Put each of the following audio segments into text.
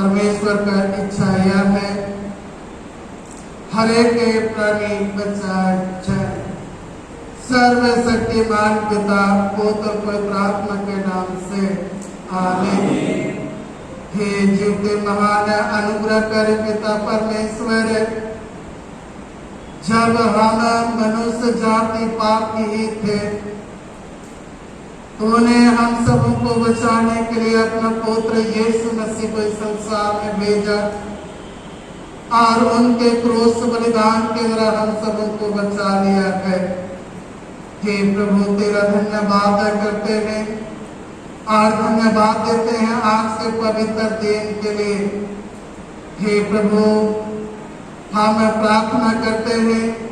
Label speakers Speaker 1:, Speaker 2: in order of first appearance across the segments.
Speaker 1: परमेश्वर का इच्छा यह है हर एक प्राणी बचाए जाए। सर्वशक्तिमान पिता पुत्र पवित्र आत्मा के नाम से आमीन। हे जीवते महान अनुग्रह कर पिता परमेश्वर, जब हम मनुष्य जाति पापी ही थे, तूने हम सबों को बचाने के लिए अपना पुत्र यीशु मसीह को इस संसार में भेजा और उनके क्रूस बलिदान के द्वारा हम सबों को बचा लिया है। हे प्रभु, तेरा धन्यवाद करते हैं और धन्यवाद देते हैं आज के पवित्र दिन के लिए। हे प्रभु, हम प्रार्थना करते हैं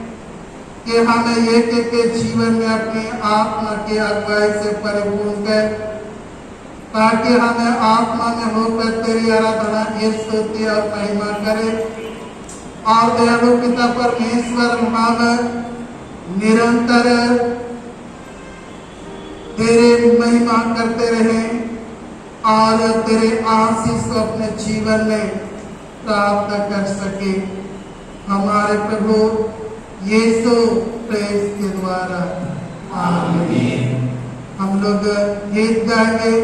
Speaker 1: कि हमें एक के जीवन में अपनी आत्मा की अगुवाई से परिपूर्ण कर, ताकि हमें आत्मा में होकर तेरी आराधना, स्तुति और महिमा करें। और दयालु पिता परमेश्वर, हम निरंतर तेरे महिमा करते रहें और तेरे आशीष को अपने जीवन में प्राप्त कर सके। हमारे प्रभु यीशु क्रिस्त के द्वारा आमीन। हम लोग गीत गाएंगे।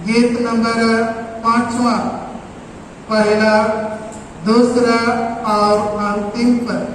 Speaker 1: गीत नंबर 5वां, पहला, दूसरा और अंतिम पद।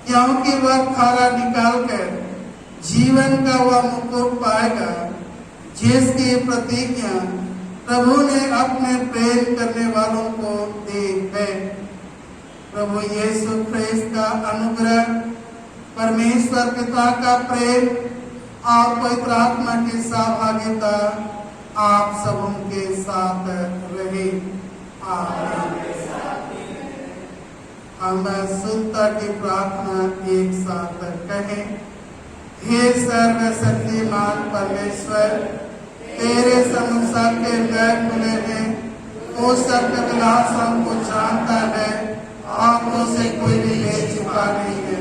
Speaker 1: क्योंकि वह खारा निकालकर जीवन का वह मुकुट पाएगा, जिसकी प्रतिज्ञा प्रभु ने अपने प्रेम करने वालों को दी है। प्रभु यीशु ख्रिस्त का अनुग्रह, परमेश्वर पिता का प्रेम और पवित्र आत्मा की सहभागिता आप सबों के साथ रहे। आमीन। हम शुद्धता की प्रार्थना एक साथ कहें। हे सर्वशक्तिमान परमेश्वर, तेरे सम्मुख के द्वार खुले हैं वो सब विलास हमको जानता है, आंखों से कोई भी ले चुका नहीं है।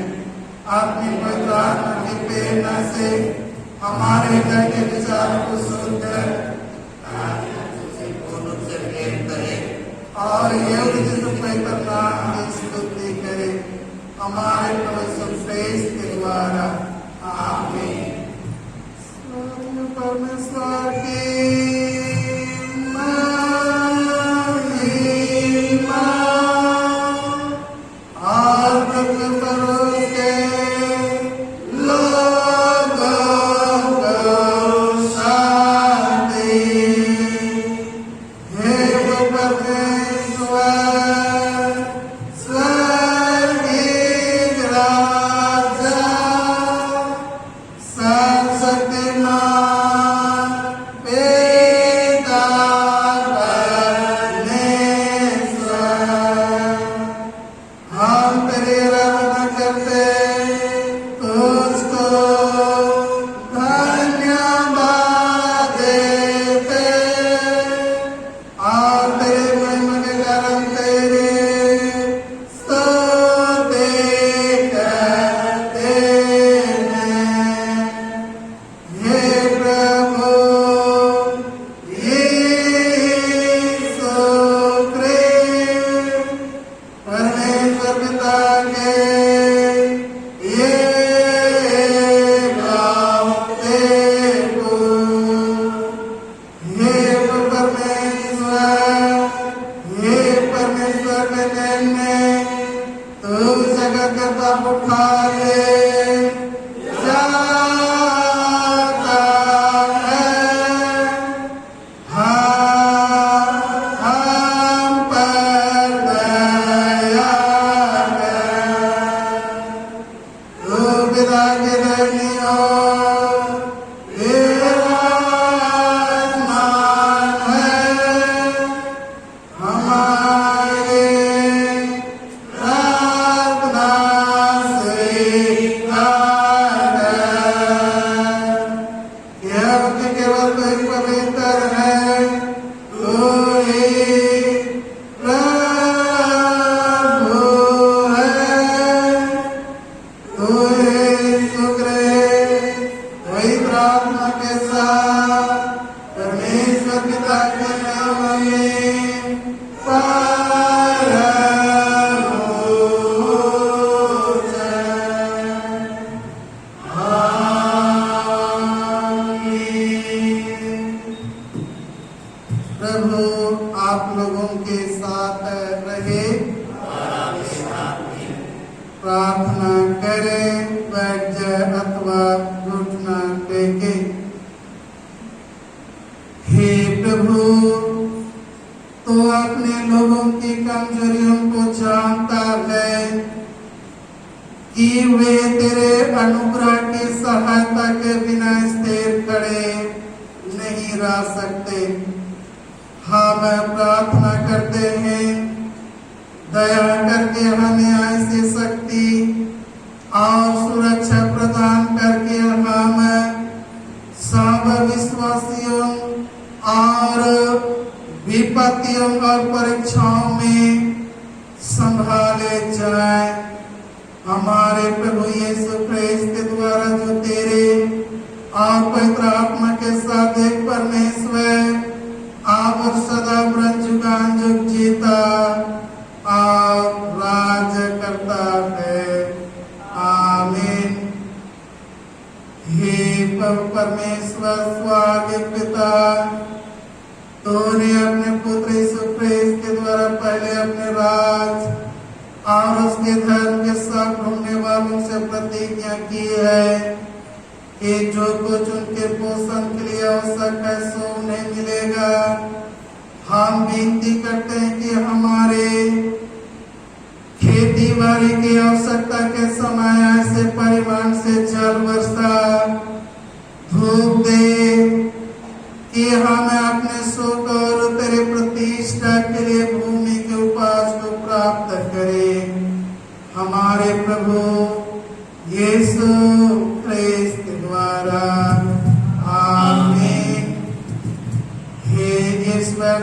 Speaker 1: अपनी पवित्र आत्मा की प्रेरणा से हमारे हृदय के विचार को सुनकर और ये पवित्र नाम की स्तुति करे हमारे प्रभु श्रेष्ठ के द्वारा। आमीन। परमेश्वर की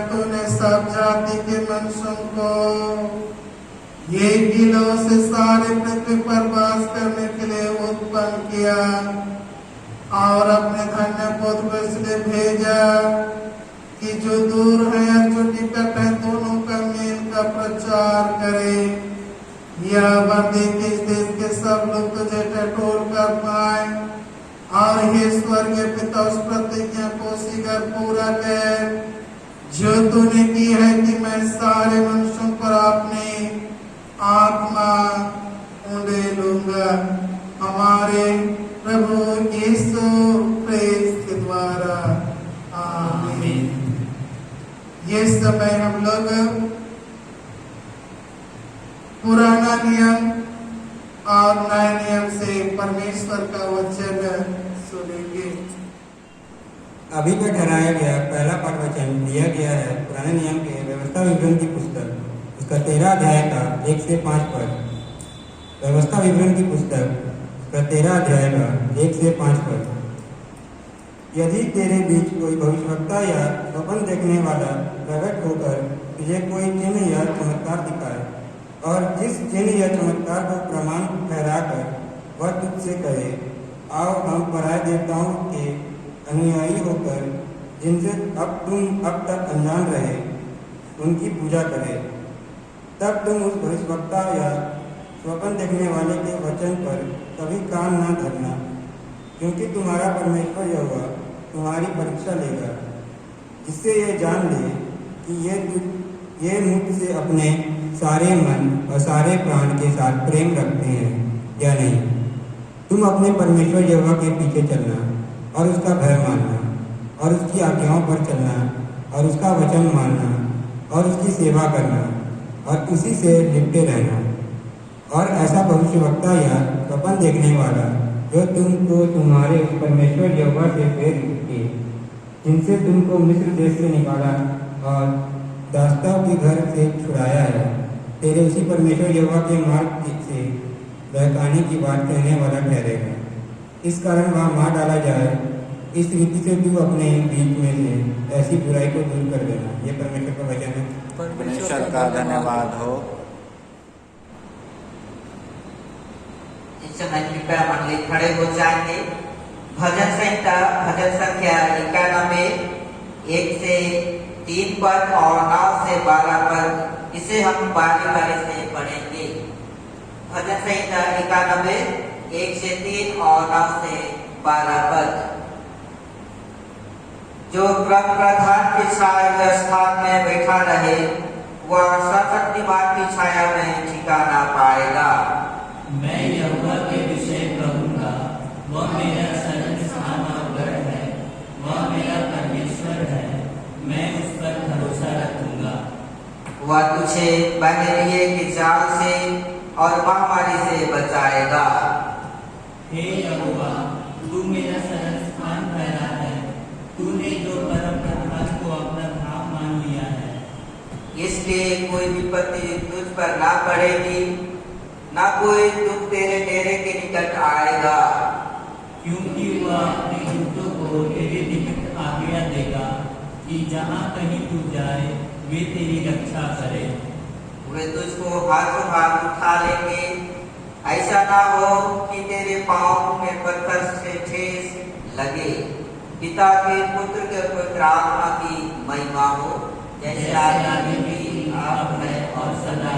Speaker 1: तूने सब जाति के मनुष्यों को ये दिलों से सारे पृथ्वी पर वास करने के लिए उत्पन्न किया और अपने धन्य पुत्र को इसलिए भेजा कि जो दूर है और जो निकट है दोनों का मेल का प्रचार करे। यह बंदी के देश के सब लोग तुझे टटोल कर पाए और हे स्वर्गीय पिता उस प्रतिज्ञा को शीघ्र पूरा कर जो तूने की है कि मैं सारे मनुष्यों पर अपनी आत्मा उंडे लूंगा। हमारे प्रभु यीशु क्रिस्त के द्वारा आमीन। ये समय हम लोग पुराना नियम और नए नियम से परमेश्वर का वचन सुनेंगे।
Speaker 2: अभी का ठहराया गया पहला पाठ वचन दिया गया है पुराने नियम के व्यवस्था विवरण की पुस्तक उसका 13 अध्याय का 1 से 5 पद। व्यवस्था विवरण की पुस्तक उसका 13 अध्याय का 1 से 5 पद। यदि तेरे बीच कोई भविष्यवक्ता या स्वप्न देखने वाला प्रकट होकर तुझे कोई चिन्ह या चमत्कार दिखाए और जिस चिन्ह या चमत्कार को प्रमाण ठहराकर वह तुझसे कहे आओ हम पराये देवताओं के अनुयायी होकर जिनसे तुम अब तक अनजान रहे उनकी पूजा करें, तब तुम उस भविष्यवक्ता या स्वप्न देखने वाले के वचन पर कभी कान न धरना, क्योंकि तुम्हारा परमेश्वर यहोवा तुम्हारी परीक्षा लेगा, जिससे ये जान ले कि ये मुझसे अपने सारे मन और सारे प्राण के साथ प्रेम रखते हैं या नहीं। तुम अपने परमेश्वर यहोवा के पीछे चलना और उसका भय मानना और उसकी आज्ञाओं पर चलना और उसका वचन मानना और उसकी सेवा करना और उसी से लिपटे रहना। और ऐसा भविष्यवक्ता या स्वप्न देखने वाला जो तुमको तुम्हारे उस परमेश्वर यहोवा से फेर के जिनसे तुमको मिस्र देश से निकाला और दासताओं के घर से छुड़ाया है, तेरे उसी परमेश्वर यहोवा के मार्ग से बहकाने की बात कहने वाला ठहरेगा। इस कारण वहाँ मार डाला जाए। इस रीति से तू अपने बीच में से ऐसी बुराई को दूर कर देना। ये परमेश्वर का वचन है।
Speaker 3: परमेश्वर का धन्यवाद हो।
Speaker 4: इस समय कृपया मंडली खड़े हो जाएंगे। भजन संहिता भजन संख्या 91 1 से 3 पद और 9 से 12 पद, इसे हम बारी से पढ़ेंगे। भजन संहिता 91 1 से 3 और 9 से 12 पद। जो प्रधान की छाया स्थान में बैठा रहे वह सर्वशक्तिमान की छाया में ठिकाना पाएगा।
Speaker 5: मैं यहोवा के विषय कहूँगा, वह मेरा शरण स्थान और गढ़ है, वह मेरा परमेश्वर है, मैं उस पर भरोसा रखूंगा।
Speaker 4: वह तुझे बहरिए के जाल से और महामारी से बचाएगा।
Speaker 5: हे यहोवा, तू मेरा शरण स्थान ठहरा है, तूने जो परम प्रधान को अपना धाम मान लिया है।
Speaker 4: इसलिए कोई विपत्ति तुझ पर ना पड़ेगी, ना कोई दुख तेरे डेरे के निकट आएगा,
Speaker 5: क्योंकि वह अपने दूतों को तेरे निकट आज्ञा देगा कि जहाँ कहीं तू जाए वे तेरी रक्षा करे।
Speaker 4: वे तुझको हाथों हाथ उठा लेंगे, ऐसा ना हो कि तेरे पाँव में पत्थर से ठेस लगे। पिता के पुत्र के पवित्र आत्मा की महिमा हो, जैसे आदि में आप है और सदा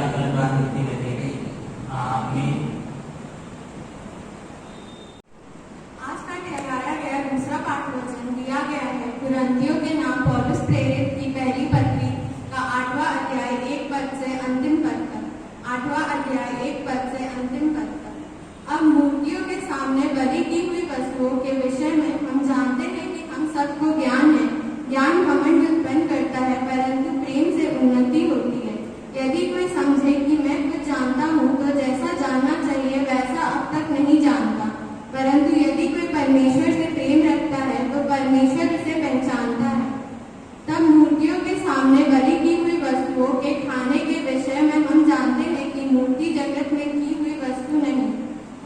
Speaker 4: होती रहेगी। आमीन।
Speaker 6: आज का ठहराया गया दूसरा पाठ वचन दिया गया है कुरिन्थियों के नाम पौलुस प्रेरित की पहली पत्री का 8वां अध्याय 1 पद से अंतिम पद तक। 8वां अध्याय 1 पद से अंतिम पद तक। अब मूर्तियों के सामने बलि की हुई वस्तुओं के विषय में हम जानते हैं कि हम सबको ज्ञान है। ज्ञान घमंड उत्पन्न करता है, परंतु प्रेम से उन्नति होती है। यदि कोई समझे कि मैं कुछ जानता हूँ तो जैसा जानना चाहिए वैसा अब तक नहीं जानता, परंतु यदि कोई परमेश्वर से प्रेम रखता है तो परमेश्वर उसे पहचानता है। तब मूर्तियों के सामने बलि की हुई वस्तुओं के खाने के विषय में हम जानते हैं कि मूर्ति जगत में की हुई वस्तु नहीं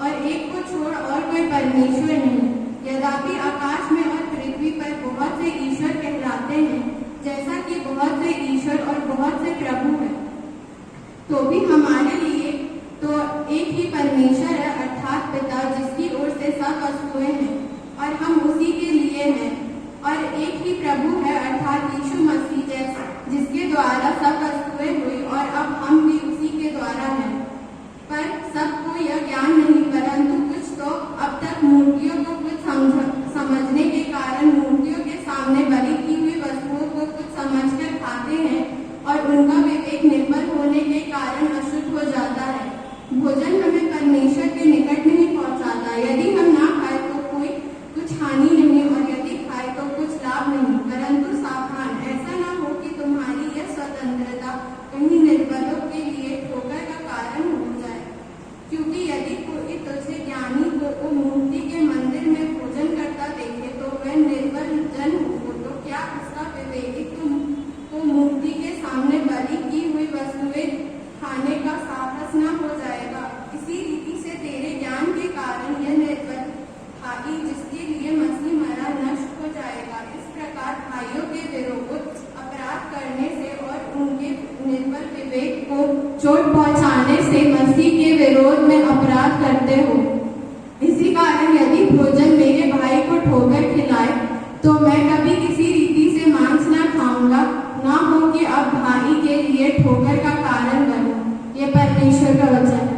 Speaker 6: और एक को छोड़ और कोई परमेश्वर नहीं। यद्यपि आकाश में और पृथ्वी पर बहुत से ईश्वर कहलाते हैं, जैसा कि बहुत से वस्तुएं हैं और हम उसी के लिए हैं, और एक ही प्रभु है अर्थात यीशु मसीह जैसा, जिसके द्वारा सब वस्तुएं हुई और अब हम भी उसी के द्वारा हैं। पर सबको यह ज्ञान नहीं, परंतु कुछ तो अब तक मूर्तियों को कुछ समझने के कारण मूर्तियों के सामने बलि की हुई वस्तुओं को कुछ समझकर खाते हैं और उनका विवेक निर्मल होने के कारण अशुद्ध हो जाता है। भोजन हमें परमेश्वर के निकट नहीं पहुंचाता। यदि हम ना खाए तो कोई कुछ हानि नहीं, और यदि खाए तो कुछ लाभ नहीं। परंतु सावधान, ऐसा ना हो कि तुम्हारी यह स्वतंत्रता कहीं निर्बलों के लिए ठोकर का कारण हो जाए। क्योंकि यदि कोई तुझे ज्ञानी को मूर्ति के मंदिर में भोजन करता देखे तो वह निर्बल जन हो, तो क्या उसका विवेक को मूर्ति के सामने बलि की हुई वस्तुएं खाने का साहस न हो जाएगा। इसी रीति से तेरे ज्ञान के कारण यह निर्बल भाई जिसके लिए मसीह मरा नष्ट हो जाएगा। इस प्रकार भाइयों के विरोध अपराध करने से और उनके निर्बल विवेक को चोट पहुंचाने से मसीह के विरोध में अपराध करते हो। इसी कारण यदि भोजन मेरे भाई को ठोकर खिलाए तो मैं कभी किसी रीति से मांस न खाऊंगा, ना हो कि अब भाई के लिए ठोकर का कारण बनूं। ये परमेश्वर का वचन है।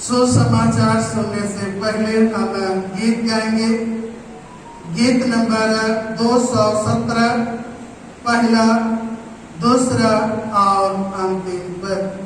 Speaker 1: सुसमाचार सुनने से पहले हम गीत गाएंगे। गीत नंबर 217, पहला, दूसरा और अंतिम पद।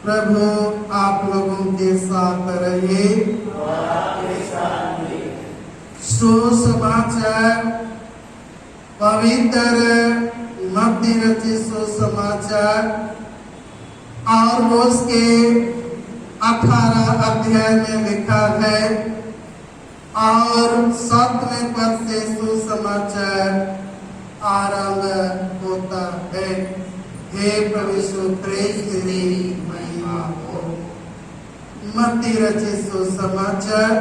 Speaker 1: प्रभु आप लोगों के साथ रहिए। सुसमाचार पवित्र मत्ती रचित सुसमाचार और उसके 18 अध्याय में लिखा है और 7वें पद से सुसमाचार आरंभ होता है। हे प्रभु यीशु ख्रिस्त तेरी महिमा हो। मत्ती रचित सुसमाचार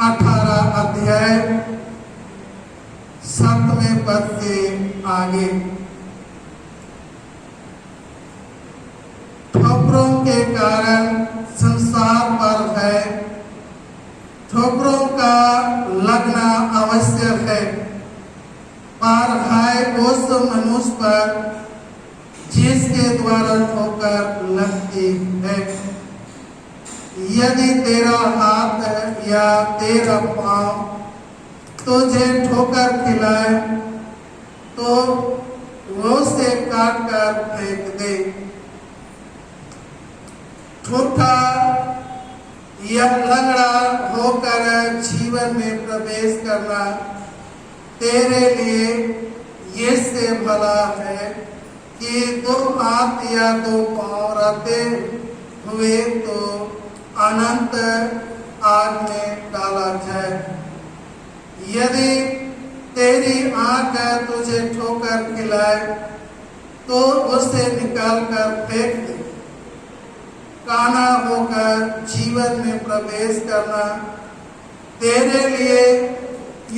Speaker 1: 18 अध्याय 7वें पद से आगे। ठोकरों के कारण संसार पर है, ठोकरों का लगना आवश्यक है, पर है उस मनुष्य पर जिसके द्वारा ठोकर लगती है। यदि तेरा हाथ या तेरा पांव तुझे ठोकर खिलाए तो वो से काट कर फेंक दे। ठूठा या लंगड़ा होकर जीवन में प्रवेश करना तेरे लिए ये से भला है कि 2 हाथ या 2 पांव रहते हुए तो अनंत आग में डाला जाए। यदि तेरी आंख तुझे ठोकर खिलाए तो उसे निकाल कर फेंक दे। काना होकर जीवन में प्रवेश करना तेरे लिए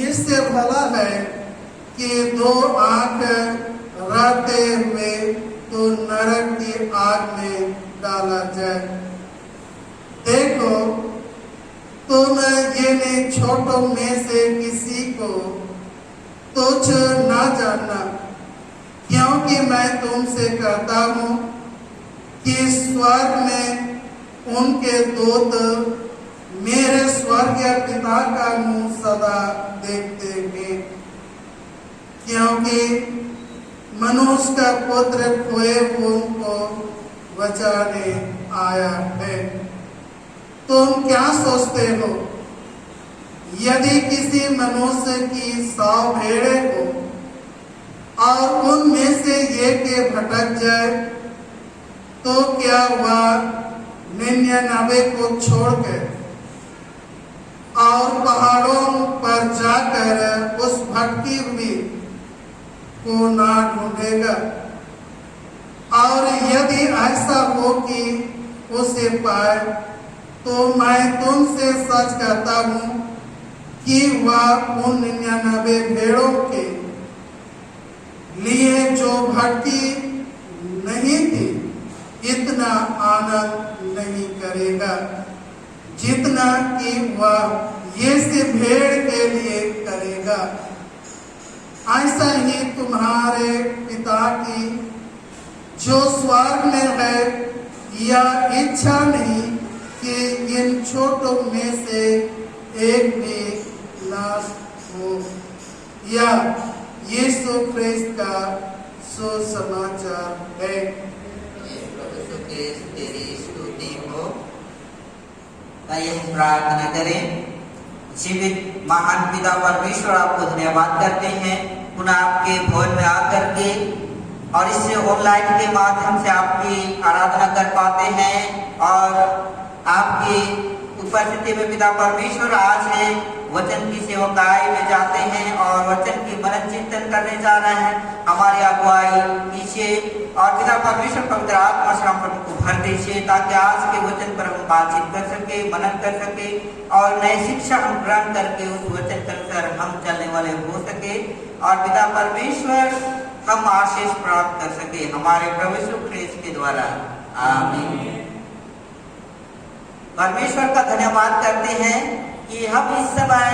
Speaker 1: इससे भला है कि 2 आंख रहते हुए तो नरक की आग में डाला जाए। देखो तुम ये छोटों में से किसी को तुच्छ ना जानना, क्योंकि मैं तुमसे कहता हूँ कि स्वर्ग में उनके दूत मेरे स्वर्गीय पिता का मुंह सदा देखते हैं। क्योंकि मनुष्य का पुत्र खोए हुओं को बचाने आया है। तुम क्या सोचते हो? यदि किसी मनुष्य की 100 भेड़ें हो और उनमें से एक भटक जाए तो क्या वह 99 को छोड़कर और पहाड़ों पर जाकर उस भटकी हुई को ना ढूंढेगा? और यदि ऐसा हो कि उसे पाए तो मैं तुमसे सच कहता हूँ कि वह उन 99 भेड़ों के लिए जो भटकी नहीं थी इतना आनंद नहीं करेगा जितना कि वह ये से भेड़ के लिए करेगा। ऐसा ही तुम्हारे पिता की जो स्वर्ग में है यह इच्छा नहीं कि इन छोटों में से एक भी नाश हो। या यीशु ख्रिस्त का सुसमाचार है।
Speaker 4: तेरी स्तुति हो। आइए हम प्रार्थना करें। जीवित महान पिता परमेश्वर आपको धन्यवाद करते हैं पुनः आपके भवन में आकर के और इससे ऑनलाइन के माध्यम से आपकी आराधना कर पाते हैं और आपकी उपस्थिति में पिता परमेश्वर आज है वचन की सेवकाई में जाते हैं और वचन की मनन चिंतन करने जा रहे हैं। हमारी अगुवाई कीजिए और पिता परमेश्वर पवित्र आत्मा से हम को भर दीजिए ताकि आज के वचन पर हम बातचीत कर सके, मनन कर सके और नई शिक्षा हम ग्रहण करके उस वचन के अनुसार हम चलने वाले हो सके और पिता परमेश्वर हम आशीष प्राप्त कर सके हमारे प्रभु यीशु ख्रिस्त के द्वारा। आमीन। परमेश्वर का धन्यवाद करते हैं कि हम इस समय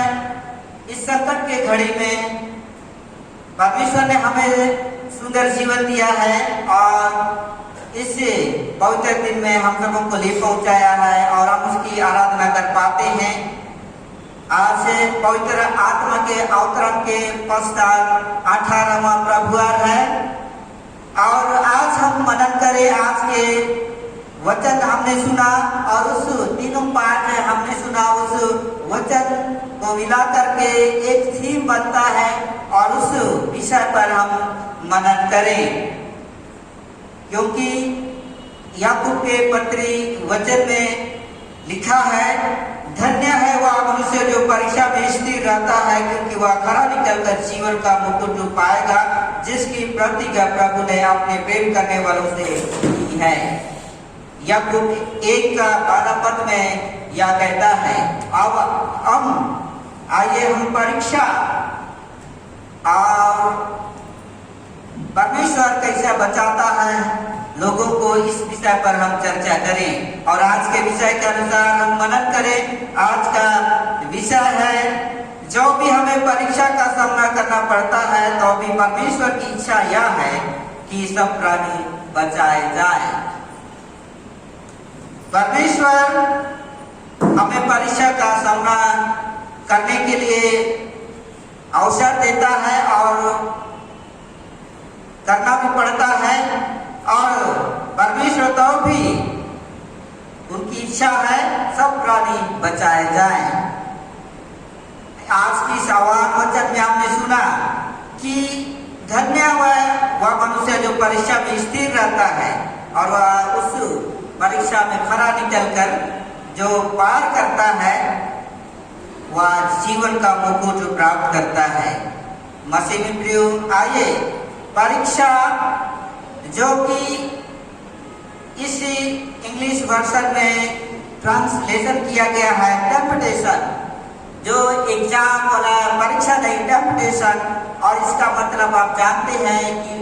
Speaker 4: इस संकट के घड़ी में परमेश्वर ने हमें सुंदर जीवन दिया है और इस पवित्र दिन में हम सबों को ले पहुंचाया है और हम उसकी आराधना कर पाते हैं। आज पवित्र आत्मा के अवतरण के पश्चात 18वां प्रभुवार है और आज हम मनन करें आज के वचन हमने सुना और उस तीनों पाठ हमने सुना, उस वचन को मिला करके एक थीम बनता है और उस विषय पर हम मनन करें, क्योंकि याकूब के पत्री वचन में लिखा है, धन्य है वह मनुष्य जो परीक्षा में स्थिर रहता है, क्योंकि वह खरा निकलकर जीवन का मुकुट पाएगा, जिसकी प्रतिज्ञा प्रभु ने अपने प्रेम करने वालों से की है। याकूब 1:12 पद में यह कहता है। अब आइए हम परीक्षा और परमेश्वर कैसे बचाता है लोगों को, इस विषय पर हम चर्चा करें और आज के विषय के अनुसार हम मनन करें। आज का विषय है, जो भी हमें परीक्षा का सामना करना पड़ता है तो भी परमेश्वर की इच्छा यह है कि सब प्राणी बचाए जाए। परमेश्वर हमें परीक्षा का सामना करने के लिए अवसर देता है और करना भी पड़ता है, और परमेश्वर तो भी उनकी इच्छा है सब प्राणी बचाए जाएं। आज की सवाल वचन में हमने सुना कि धन्य वह मनुष्य जो परीक्षा में स्थिर रहता है और वह उस परीक्षा में खरा निकलकर जो पार करता है वह जीवन का मुकुट प्राप्त करता है। मसीह में प्रियो, आइए परीक्षा जो कि इस इंग्लिश वर्जन में ट्रांसलेशन किया गया है टेम्पटेशन, जो एग्जाम वाला परीक्षा नहीं, टेम्पटेशन, और इसका मतलब आप जानते हैं कि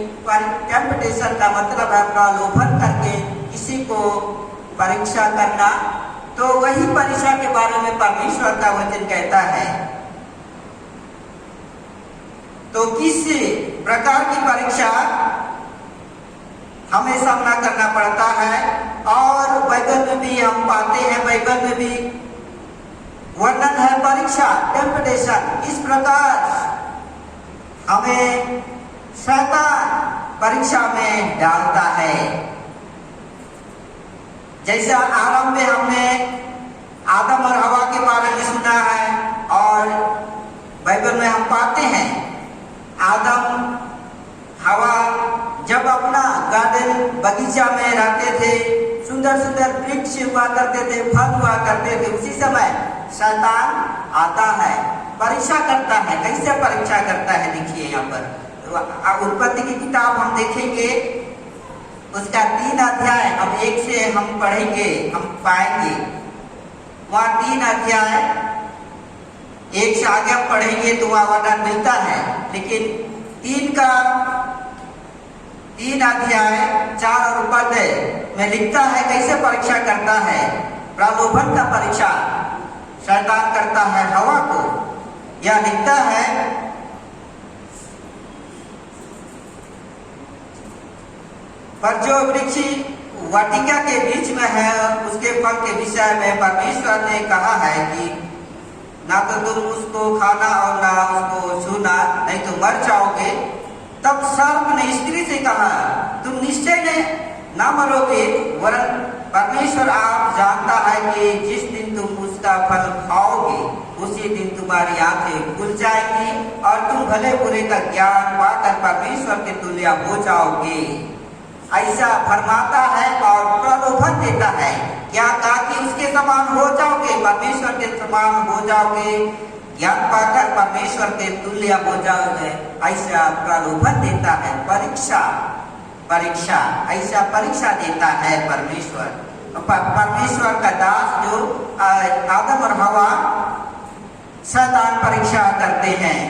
Speaker 4: टेम्पटेशन का मतलब है प्रलोभन करके किसी को परीक्षा करना। तो वही परीक्षा के बारे में परमेश्वर का वचन कहता है। तो किस प्रकार की परीक्षा हमें सामना करना पड़ता है, और बाइबल में भी हम पाते हैं, बाइबल में भी वर्णन है परीक्षा, टेम्पटेशन। इस प्रकार हमें शैतान परीक्षा में डालता है। जैसा आरंभ में हमने आदम और हवा के बारे में सुना है और बाइबल में हम पाते हैं आदम हवा जब अपना गार्डन बगीचा में रहते थे, सुंदर सुंदर वृक्ष हुआ करते थे, फल हुआ करते थे, उसी समय शैतान आता है, परीक्षा करता है। कैसे परीक्षा करता है देखिए यहाँ पर उत्पत्ति की किताब हम देखेंगे, उसका 3 अध्याय, अब 1 से हम पढ़ेंगे, हम पाएंगे वहाँ 3 अध्याय, 1 से आगे हम पढ़ेंगे तो वहाँ वर्णन मिलता है, लेकिन 3 अध्याय 4 पद में लिखता है कैसे परीक्षा करता है। प्रलोभन का परीक्षा शैतान करता है हवा को। यह लिखता है, पर जो वृक्ष वाटिका के बीच में है उसके फल के विषय में परमेश्वर ने कहा है कि ना तो तुम उसको खाना और ना उसको छूना, नहीं तो मर जाओगे। तब सर्प ने स्त्री से कहा, तुम निश्चय ना मरोगे, वरन परमेश्वर आप जानता है कि जिस दिन तुम उसका फल खाओगे उसी दिन तुम्हारी आंखें खुल जाएंगी और तुम भले बुरे का ज्ञान पाकर परमेश्वर के तुल्य हो जाओगे। ऐसा फरमाता है और प्रलोभन देता है, क्या कहा कि उसके समान हो जाओगे, परमेश्वर के समान हो जाओगे, ज्ञान पाकर परमेश्वर के तुल्य हो जाओगे। ऐसा प्रलोभन देता है, परीक्षा ऐसा परीक्षा देता है परमेश्वर। परमेश्वर का दास जो आदम और हवा शैतान परीक्षा करते हैं।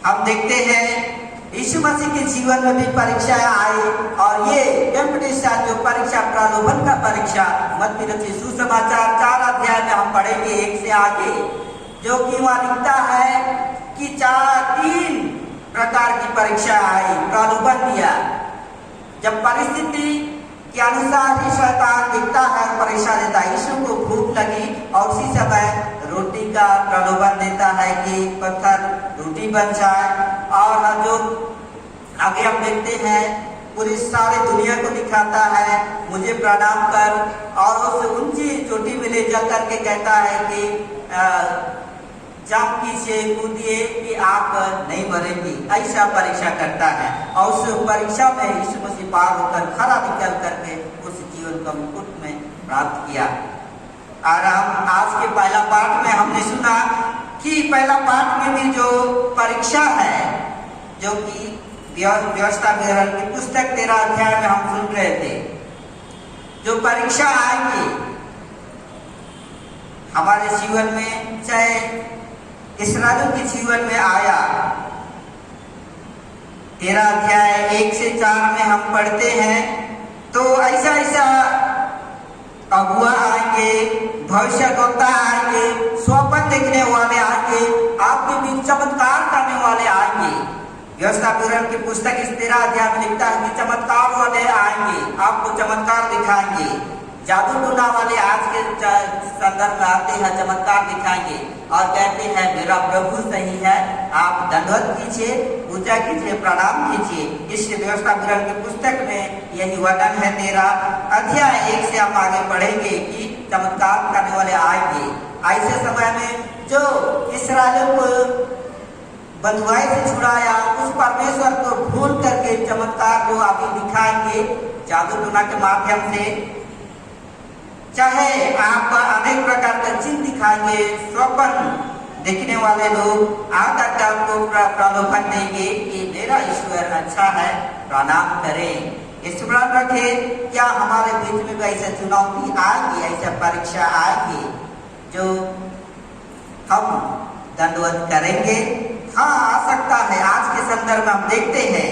Speaker 4: हम देखते हैं यीशु मसीह के जीवन में भी परीक्षाएं आई, और ये टेम्पटेशन जो परीक्षा, प्रलोभन का परीक्षा, मत्ती रचित सुसमाचार 4 अध्याय में हम पढ़ेंगे 1 से आगे, जो कि वहाँ लिखता है कि 3 प्रकार की परीक्षा आई, प्रलोभन दिया। जब परिस्थिति के अनुसार ही शैतान दिखता है, परीक्षा देता है। यीशु को भूख लगी और उसी समय रोटी का प्रलोभन देता है कि पत्थर रोटी बन जाए। और जो आगे हम देखते हैं पूरी सारी दुनिया को दिखाता है, मुझे प्रणाम कर, और उस ऊंची चोटी में ले जा करके कहता है कि जंप कीजिए, कूदिए कि आप नहीं मरेंगे। ऐसा परीक्षा करता है और उस परीक्षा में यीशु मसीह पार होकर खरा निकल करके उस जीवन का मुकुट में प्राप्त किया। और हम आज के पहला पाठ में हमने सुना कि पहला पाठ में भी जो परीक्षा है, जो कि व्यवस्था विवरण की पुस्तक 13 अध्याय में हम सुन रहे थे, जो परीक्षा आएगी हमारे जीवन में, चाहे इस्राएलियों के जीवन में आया। 13 अध्याय 1 से 4 में हम पढ़ते हैं, तो ऐसा ऐसा अगुआ आएंगे, भविष्यद्वक्ता आएंगे, स्वप्न देखने वाले आएंगे, आपके बीच चमत्कार करने वाले आएंगे। व्यवस्था विवरण की पुस्तक इस 13 अध्याय में लिखता है कि चमत्कार वाले आएंगे, आपको चमत्कार दिखाएंगे। जादू टोना वाले आज के संदर्भ में आते हैं, चमत्कार दिखाएंगे और कहते हैं मेरा प्रभु सही है, आप दंडवत कीजिए, पूजा कीजिए, प्रणाम कीजिए। इस व्यवस्था विवरण की पुस्तक में यही वर्णन है। 13 अध्याय 1 से हम आगे पढ़ेंगे कि चमत्कार करने वाले आएंगे। ऐसे समय में जो इस्राएलियों को बंधुआई से छुड़ाया, उस परमेश्वर को भूल करके चमत्कार जो अभी दिखाएंगे जादू टोना के माध्यम से, चाहे आप अनेक प्रकार का चिन्ह दिखाएंगे, स्वप्न देखने वाले लोग आकर के आपको प्रलोभन देंगे कि मेरा ईश्वर अच्छा है, प्रणाम करें। स्मरण रखें, क्या हमारे बीच में भी ऐसा चुनौती आएगी, ऐसा परीक्षा आएगी जो हम दंडवत करेंगे? हाँ, आ सकता है। आज के संदर्भ में हम देखते हैं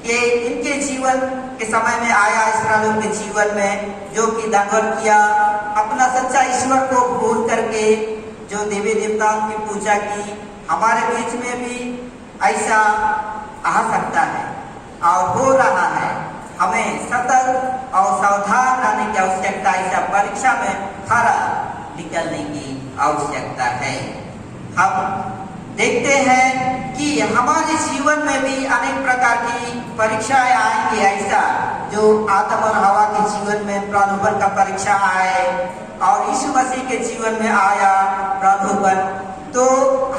Speaker 4: कि इनके जीवन के समय में आया, इस्राएलियों के जीवन में, जो कि दंडवत किया, अपना सच्चा ईश्वर को भूल करके जो देवी देवताओं की पूजा की। हमारे बीच में भी ऐसा आ सकता है और हो रहा है। हमें सतर्क और सावधान रहने की आवश्यकता, ऐसा परीक्षा में खरा निकलने की आवश्यकता है। हम देखते हैं कि हमारे जीवन में भी अनेक प्रकार की परीक्षाएं आएंगी, ऐसा जो आदम और हवा के जीवन में प्रलोभन का परीक्षा आए और यीशु मसीह के जीवन में आया प्रलोभन, तो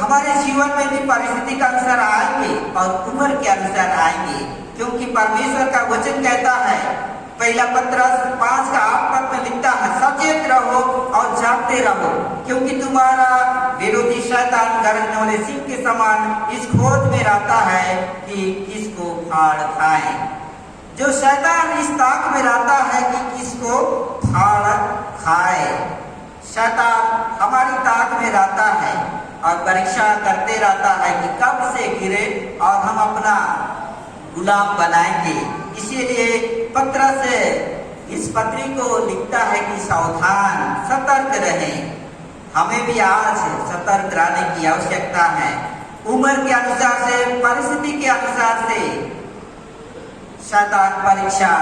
Speaker 4: हमारे जीवन में भी परिस्थिति के अनुसार आएंगे और उम्र के अनुसार आएंगे। क्योंकि परमेश्वर का वचन कहता है, पहला पत्रस 5:8 में लिखता है, सचेत रहो और जागते रहो, क्योंकि तुम्हारा विरोधी शैतान गरजने वाले सिंह के समान इस खोज में रहता है कि किसको फाड़ खाए। जो शैतान इस ताक में रहता है कि किसको फाड़ खाए। शैतान हमारी ताक में रहता है और परीक्षा करते रहता है कि कब से गिरे और हम अपना गुलाम बनाएंगे। इसीलिए पत्रस इस पत्री को लिखता है कि सावधान, सतर्क रहें। हमें भी आज सतर्क रहने की आवश्यकता है। उम्र के अनुसार से, परिस्थिति के अनुसार से शैतान परीक्षा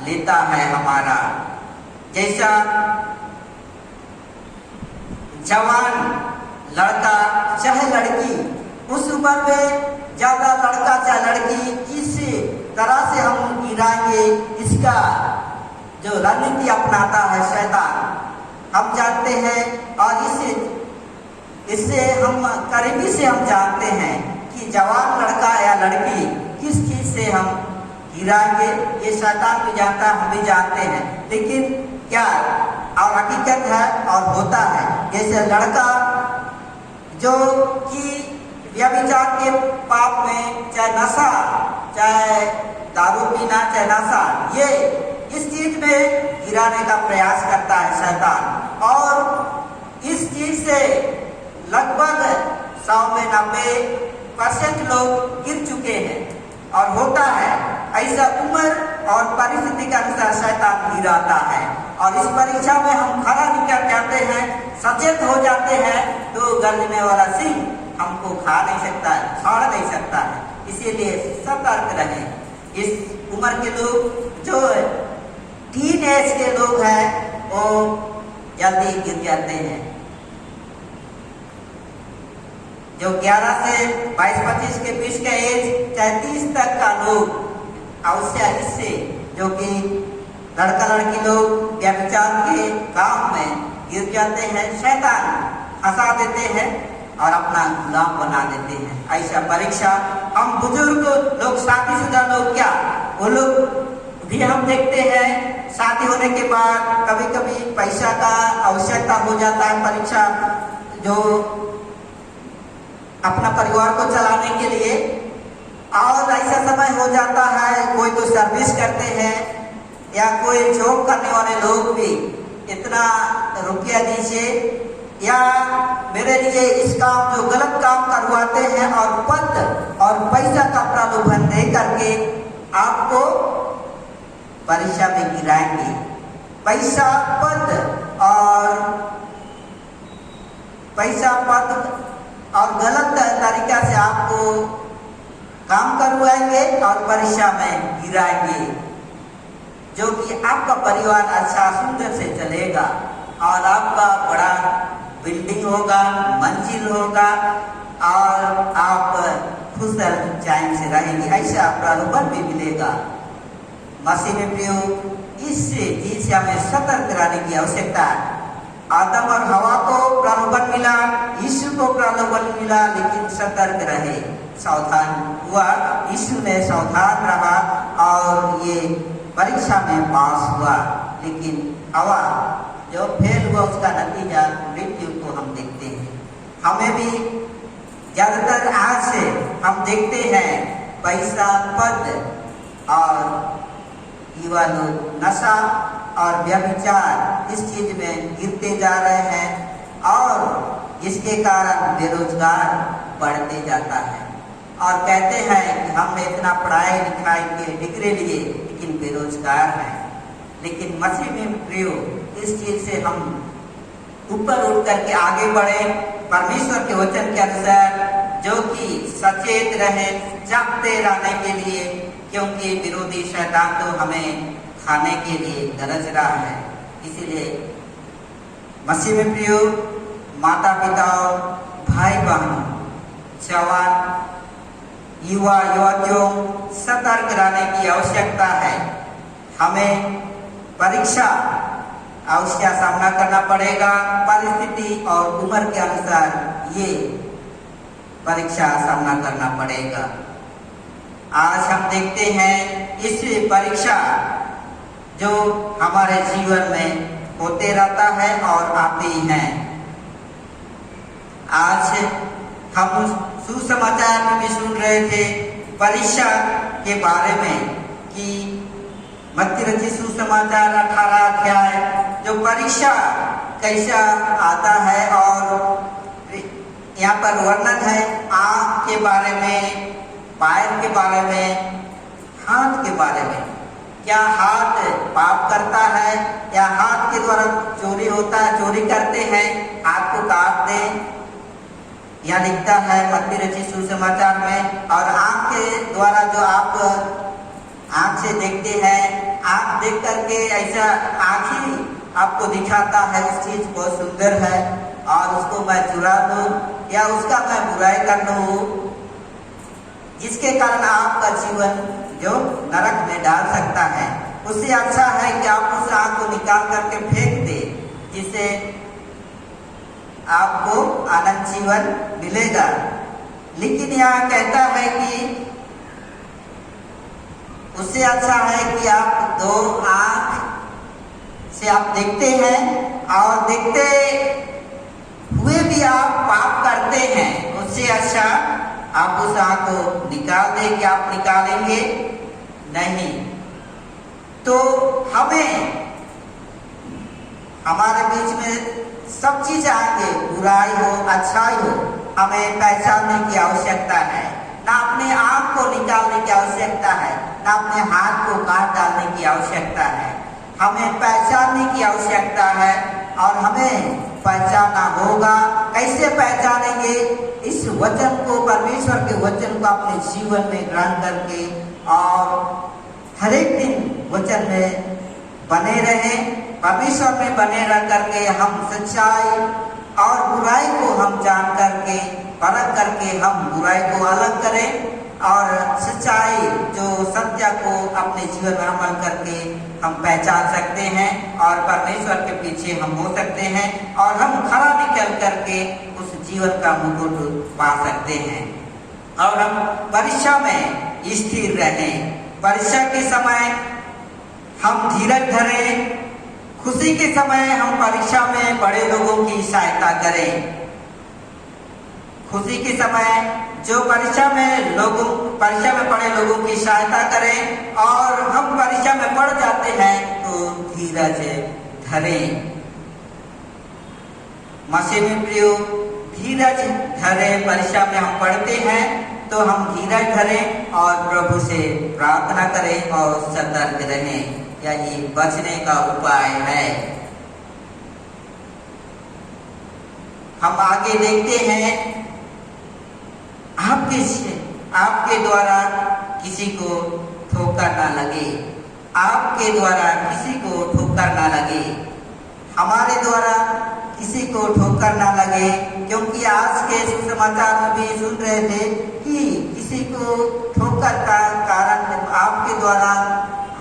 Speaker 4: लेता है हमारा। जैसा जवान लड़का चाहे लड़की, उस उम्र में ज्यादा लड़का चाहे लड़की किस तरह से हम गिराएंगे, इसका जो रणनीति अपनाता है शैतान, हम जानते हैं। और इससे हम करीबी से हम जानते हैं कि जवान लड़का या लड़की किस चीज से हम गिराएंगे। ये शैतान भी जानता है, हम भी जानते हैं। लेकिन क्या और हकीकत है और होता है, जैसे लड़का जो कि व्यभिचार के पाप में, चाहे नशा, चाहे दारू पीना, चाहे नशा, ये इस चीज में गिराने का प्रयास करता है शैतान। और इस चीज से लगभग 100 में 90% लोग गिर चुके हैं। और होता है ऐसा, उम्र और परिस्थिति के अनुसार शैतान गिराता है। और इस परीक्षा में हम खरा निकल जाते हैं, सचेत हो जाते हैं, तो गरजने वाला सिंह हमको खा नहीं सकता है, फाड़ नहीं सकता है। इसीलिए सतर्क रहें। इस उम्र के लोग, जो टीन एज के लोग हैं, वो जल्दी गिर जाते हैं। जो 11 से 22-25 के बीच का एज, 33 तक का लोग, अवश्य इससे जो कि लड़का लड़की लोग व्यभिचार के काम में गिर जाते हैं, शैतान फंसा देते हैं और अपना गुलाम बना देते हैं। ऐसा परीक्षा हम बुजुर्ग लोग, शादीशुदा लोग, क्या वो लोग भी हम देखते हैं, शादी होने के बाद कभी कभी पैसा का आवश्यकता हो जाता है, परीक्षा जो अपना परिवार को चलाने के लिए। और ऐसा समय हो जाता है, कोई तो सर्विस करते हैं या कोई जॉब करने वाले लोग भी इतना रुपया दीजिए या मेरे लिए इस काम जो गलत काम करवाते हैं और पद और पैसा का प्रलोभन दे करके आपको परीक्षा में गिराएंगे। पैसा पद और गलत तरीका से आपको काम करवाएंगे और परीक्षा में गिराएंगे, जो कि आपका परिवार अच्छा सुंदर से चलेगा और आपका बड़ा बिल्डिंग होगा, मंजिल होगा और आप खुश चैन से रहेंगे, ऐसा प्रलोभन भी मिलेगा। मसीह में प्रियो, इस चीज से हमें सतर्क रहने की आवश्यकता है। आदम और हवा को प्रलोभन मिला, यीशु को प्रलोभन मिला, लेकिन सतर्क रहे, सावधान हुआ। यीशु ने सावधान रहा और ये परीक्षा में पास हुआ, लेकिन हवा जो फेल हुआ उसका नतीजा मृत्यु को हम देखते हैं। हमें भी ज्यादातर आज से हम देखते हैं पैसा, पद और युवा लोग नशा और व्यभिचार इस चीज में गिरते जा रहे हैं और इसके कारण बेरोजगार बढ़ते जाता है। और कहते हैं कि हमने इतना पढ़ाई लिखाई के डिग्री लिए लेकिन बेरोजगार हैं। लेकिन मसीह में प्रियो, इस चीज से हम ऊपर उठ करके आगे बढ़े, परमेश्वर के वचन के अनुसार, जो कि सचेत रहे, जागते रहने के लिए, क्योंकि विरोधी शैतान तो हमें खाने के लिए गरज रहा है। इसीलिए मसीह में प्रियो, माता पिताओं, भाई बहनों, जवान, युवा युवतियों, सतर्क रहने की आवश्यकता है। हमें परीक्षा अवश्य सामना करना पड़ेगा, परिस्थिति और उम्र के अनुसार ये परीक्षा सामना करना पड़ेगा। आज हम देखते हैं इस परीक्षा जो हमारे जीवन में होते रहता है और आते हैं। आज हम सुसमाचार में भी सुन रहे थे परीक्षा के बारे में कि मत्ती रचित सुसमाचार 18 अध्याय जो परीक्षा कैसा आता है, और यहाँ पर वर्णन है आँख के बारे में, पैर के बारे में, हाथ के बारे में। क्या हाथ पाप करता है या हाथ के द्वारा चोरी होता है, चोरी करते हैं, हाथ को काट दें, यह लिखता है मत्ती रचित सुसमाचार में। और आँख के द्वारा जो आप आँख से देखते हैं, आँख देख करके ऐसा आँख ही आपको दिखाता है उस चीज बहुत सुंदर है और उसको मैं चुरा दूं या उसका मैं बुराई कर लूं, जिसके कारण आपका जीवन जो नरक में डाल सकता है। उससे अच्छा है कि आप उस आँख को निकाल करके फेंक दे, जिससे आपको आनंद जीवन मिलेगा। लेकिन यहाँ कहता है कि उससे अच्छा है कि आप दो आँख से आप देखते हैं और देखते हुए भी आप पाप करते हैं, उससे अच्छा आप उस आँख को निकाल दें। कि आप निकालेंगे नहीं, तो हमें हमारे बीच में सब चीज आएंगे, बुराई हो अच्छाई हो, हमें पहचानने की आवश्यकता है। ना अपने आँख को निकालने की आवश्यकता है, ना अपने हाथ को काट डालने की आवश्यकता है। हमें पहचानने की आवश्यकता है और हमें पहचानना होगा। कैसे पहचानेंगे? इस वचन को, परमेश्वर के वचन को अपने जीवन में ग्रहण करके और हर एक दिन वचन में बने रहें, परमेश्वर में बने रह करके हम सच्चाई और बुराई को हम जान करके, परख करके हम बुराई को अलग करें और सच्चाई जो सत्य को अपने जीवन में अमल करके हम पहचान सकते हैं और परमेश्वर के पीछे हम हो सकते हैं और हम खरा निकल करके उस जीवन का मुकुट पा सकते हैं और हम परीक्षा में स्थिर रहें। परीक्षा के समय हम धीरज धरें, खुशी के समय हम परीक्षा में बड़े लोगों की सहायता करें। खुशी के समय जो परीक्षा में पड़े लोगों की सहायता करें और हम परीक्षा में पड़ जाते हैं तो धीरज धरें। मसीह में प्रियो, धीरज धरें। परीक्षा में हम पढ़ते हैं तो हम धीरज धरें और प्रभु से प्रार्थना करें और सतर्क रहें। यही बचने का उपाय है। हम आगे देखते हैं, आपके द्वारा किसी को ठोकर ना लगे, आपके द्वारा किसी को ठोकर ना लगे, हमारे द्वारा किसी को ठोकर ना लगे। क्योंकि आज के सुसमाचार में भी सुन रहे थे कि किसी को ठोकर का कारण आपके द्वारा,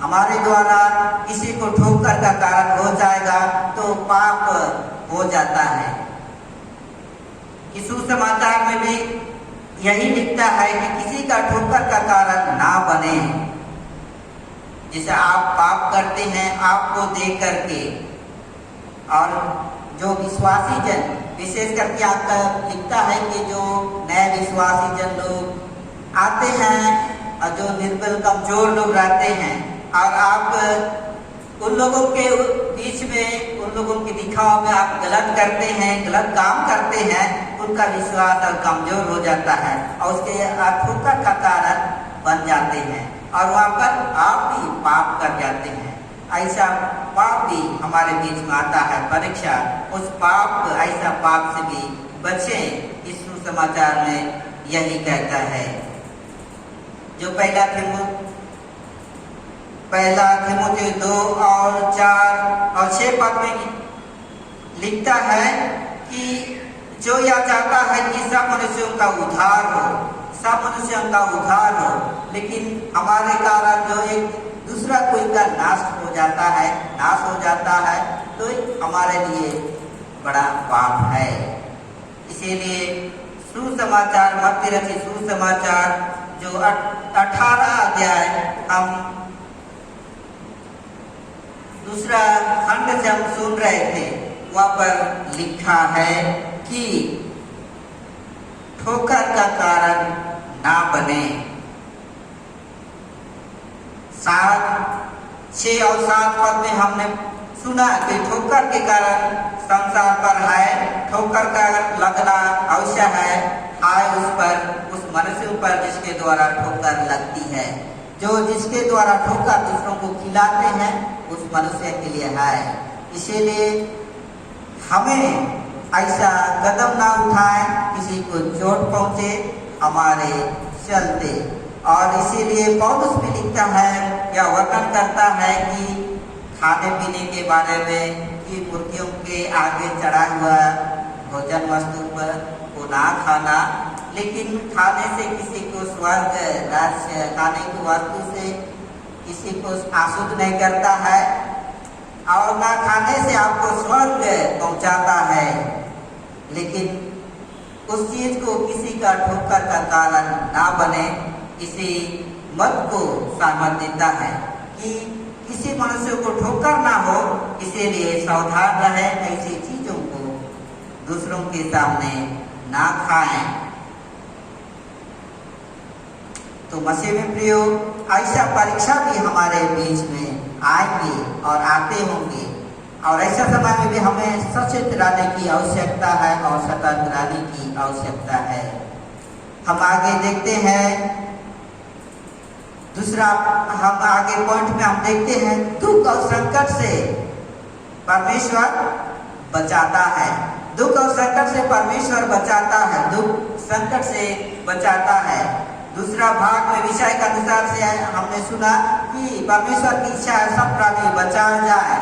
Speaker 4: हमारे द्वारा किसी को ठोकर का कारण हो जाएगा तो पाप हो जाता है। कि सुसमाचार में भी यही लिखता है कि किसी का ठोकर का कारण ना बने। जैसे आप पाप करते हैं आपको देख करके, और जो विश्वासी जन, विशेष करके आपका लिखता है कि जो नए विश्वासी जन लोग आते हैं और जो निर्बल कमजोर लोग रहते हैं और आप उन लोगों के बीच में, उन लोगों के दिखावा में आप गलत करते हैं, गलत काम करते हैं, उनका विश्वास और कमजोर हो जाता है और उसके ठोकर का कारण बन जाते हैं और वहाँ पर आप भी पाप कर जाते हैं। ऐसा पाप भी हमारे बीच में आता है। परीक्षा उस पाप, ऐसा पाप से भी बचें। इस सुसमाचार में यही कहता है। जो पहला थिमुथियुस 2 और 4 और 6 पद में लिखता है कि जो यह चाहता है कि सब मनुष्यों का उद्धार हो, सब मनुष्यों का उद्धार हो, लेकिन हमारे कारण जो एक दूसरा कोई का नाश हो जाता है तो हमारे लिए बड़ा पाप है। इसीलिए सुसमाचार, मत्ती रचित सुसमाचार जो 18 अध्याय हम दूसरा खंड से हम सुन रहे थे, वहाँ पर लिखा है कि ठोकर का कारण ना बने। 6 और 7 पद में हमने सुना कि ठोकर के कारण संसार पर है, ठोकर का लगना अवश्य है, आए उस पर, उस मनुष्य पर जिसके द्वारा ठोकर लगती है। जो जिसके द्वारा ठोकर दूसरों को खिलाते हैं उस मनुष्य के लिए है। इसीलिए हमें ऐसा कदम ना उठाएं किसी को चोट पहुंचे हमारे चलते। और इसीलिए पौलुस भी लिखता है या वर्णन करता है कि खाने पीने के बारे में कि मूर्तियों के आगे चढ़ा हुआ भोजन वस्तु पर को ना खाना, लेकिन खाने से किसी को स्वर्ग राज्य, खाने की वस्तु से किसी को अशुद्ध नहीं करता है और ना खाने से आपको स्वर्ग पहुंचाता है, लेकिन उस चीज को किसी का ठोकर का कारण ना बने, इसी मत को सहमत देता है कि किसी मनुष्य को ठोकर ना हो, इसीलिए सावधान रहे, ऐसी चीजों को दूसरों के सामने ना खाएं। तो मसीह में प्रियो, ऐसा परीक्षा भी हमारे बीच में आएंगे और आते होंगे और ऐसा समय में भी हमें सचेत रहने की आवश्यकता है और सतर्क रहने की आवश्यकता है। हम आगे देखते हैं, दूसरा हम आगे पॉइंट में हम देखते हैं दुख और संकट से परमेश्वर बचाता है। दुख और संकट से परमेश्वर बचाता है, दुख संकट से बचाता है। दूसरा भाग में विषय के अनुसार से हमने सुना कि परमेश्वर की इच्छा है सब प्राणी बचाया जाए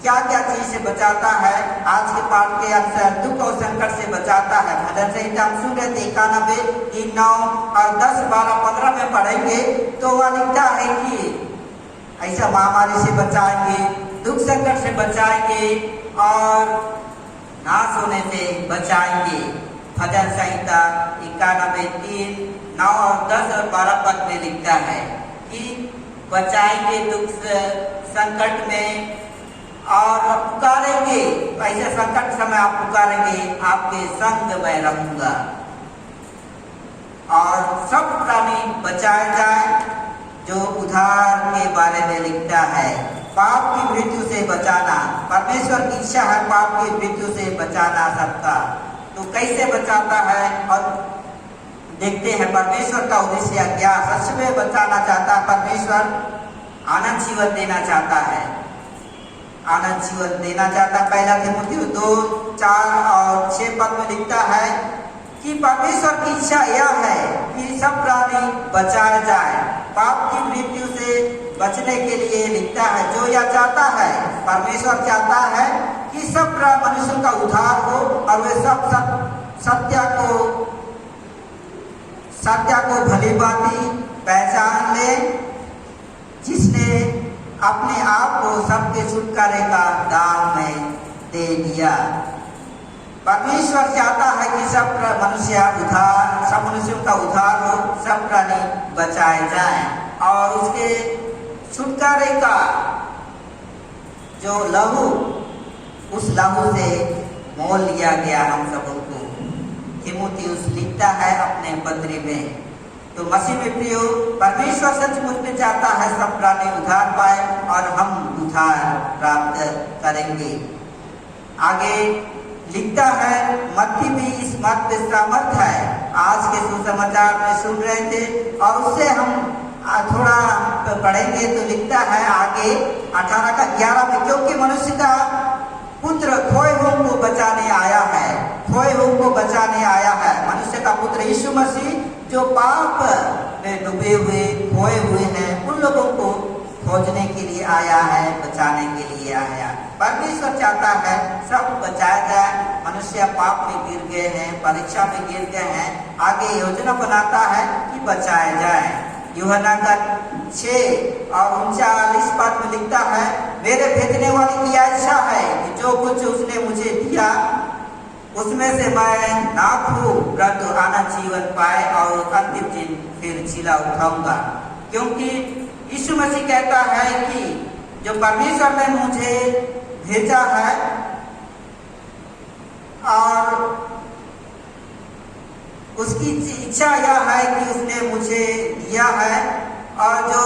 Speaker 4: क्या क्या चीज से बचाता है। आज के पाठ के अनुसार दुख और संकट से बचाता है। भजन संहिता हम सुन रहे थे 91, 3, 9 और 10, 12, 15 में पढ़ेंगे तो वह लिखता है कि ऐसा महामारी से बचाएंगे, दुख संकट से बचाएंगे और नाश होने से बचाएंगे। भजन संहिता 91, 3, 9 और 10 और 12 पद में लिखता है कि बचाएंगे दुख संकट में और पुकारेंगे। ऐसे संकट समय आप पुकारेंगे, आपके संग में रहूंगा। और सब प्राणी बचाए जाए, जो उद्धार के बारे में लिखता है। पाप की मृत्यु से बचाना, परमेश्वर की इच्छा है पाप की मृत्यु से बचाना सबका। तो कैसे बचाता है और देखते हैं परमेश्वर का उद्देश्य क्या। सच में बचाना चाहता है परमेश्वर, आनंद जीवन देना चाहता है, आनंद जीवन देना चाहता है। पहला तीमुथियुस 2, 4 और 6 पद में लिखता है कि परमेश्वर की इच्छा यह है कि सब प्राणी बचाए जाए। पाप की मृत्यु से बचने के लिए लिखता है, जो यह चाहता है, परमेश्वर चाहता है कि सब मनुष्यों का उद्धार हो और वे सब सत्य को भली भांति पहचान ले, जिसने अपने आप को सबके छुटकारे का दान में दे दिया। परमेश्वर चाहता है कि सब मनुष्यों का उद्धार हो, सब प्राणी बचाए जाएं और उसके छुटकारे का जो लहू, उस लहू से मोल लिया गया हम सबको। तीमुथियुस लिखता है अपने पत्री में। तो मसीह में प्रियो, परमेश्वर सचमुच में चाहता है सब प्राणी उद्धार पाए और हम उद्धार प्राप्त करेंगे। आगे लिखता है, मत्ती भी इस मत पे सहमत है। आज के सुसमाचार में सुन रहे थे और उससे हम थोड़ा पढ़ेंगे तो लिखता है आगे 18 का 11 में, क्योंकि मनुष्य का पुत्र खोए हुओं को बचाने आया है, खोए हुओं को बचाने आया है। मनुष्य का पुत्र यीशु मसीह जो पाप में डूबे हुए खोए हुए हैं, उन लोगों को खोजने के लिए आया है, बचाने के लिए आया। परमेश्वर चाहता है सब बचाया जाए। मनुष्य पाप में गिर गए हैं, परीक्षा में गिर गए हैं, आगे योजना बनाता है कि बचाए जाए। यूहन्ना का 6 और 39 पद में लिखता है, मेरे भेजने वाले की इच्छा है कि जो कुछ उसने मुझे दिया उसमें से मैं ना खो, परंतु आनंद जीवन पाए और अंतिम दिन फिर जिला उठाऊंगा। क्योंकि यीशु मसीह कहता है कि जो परमेश्वर ने मुझे भेजा है और उसकी इच्छा यह है कि उसने मुझे दिया है और जो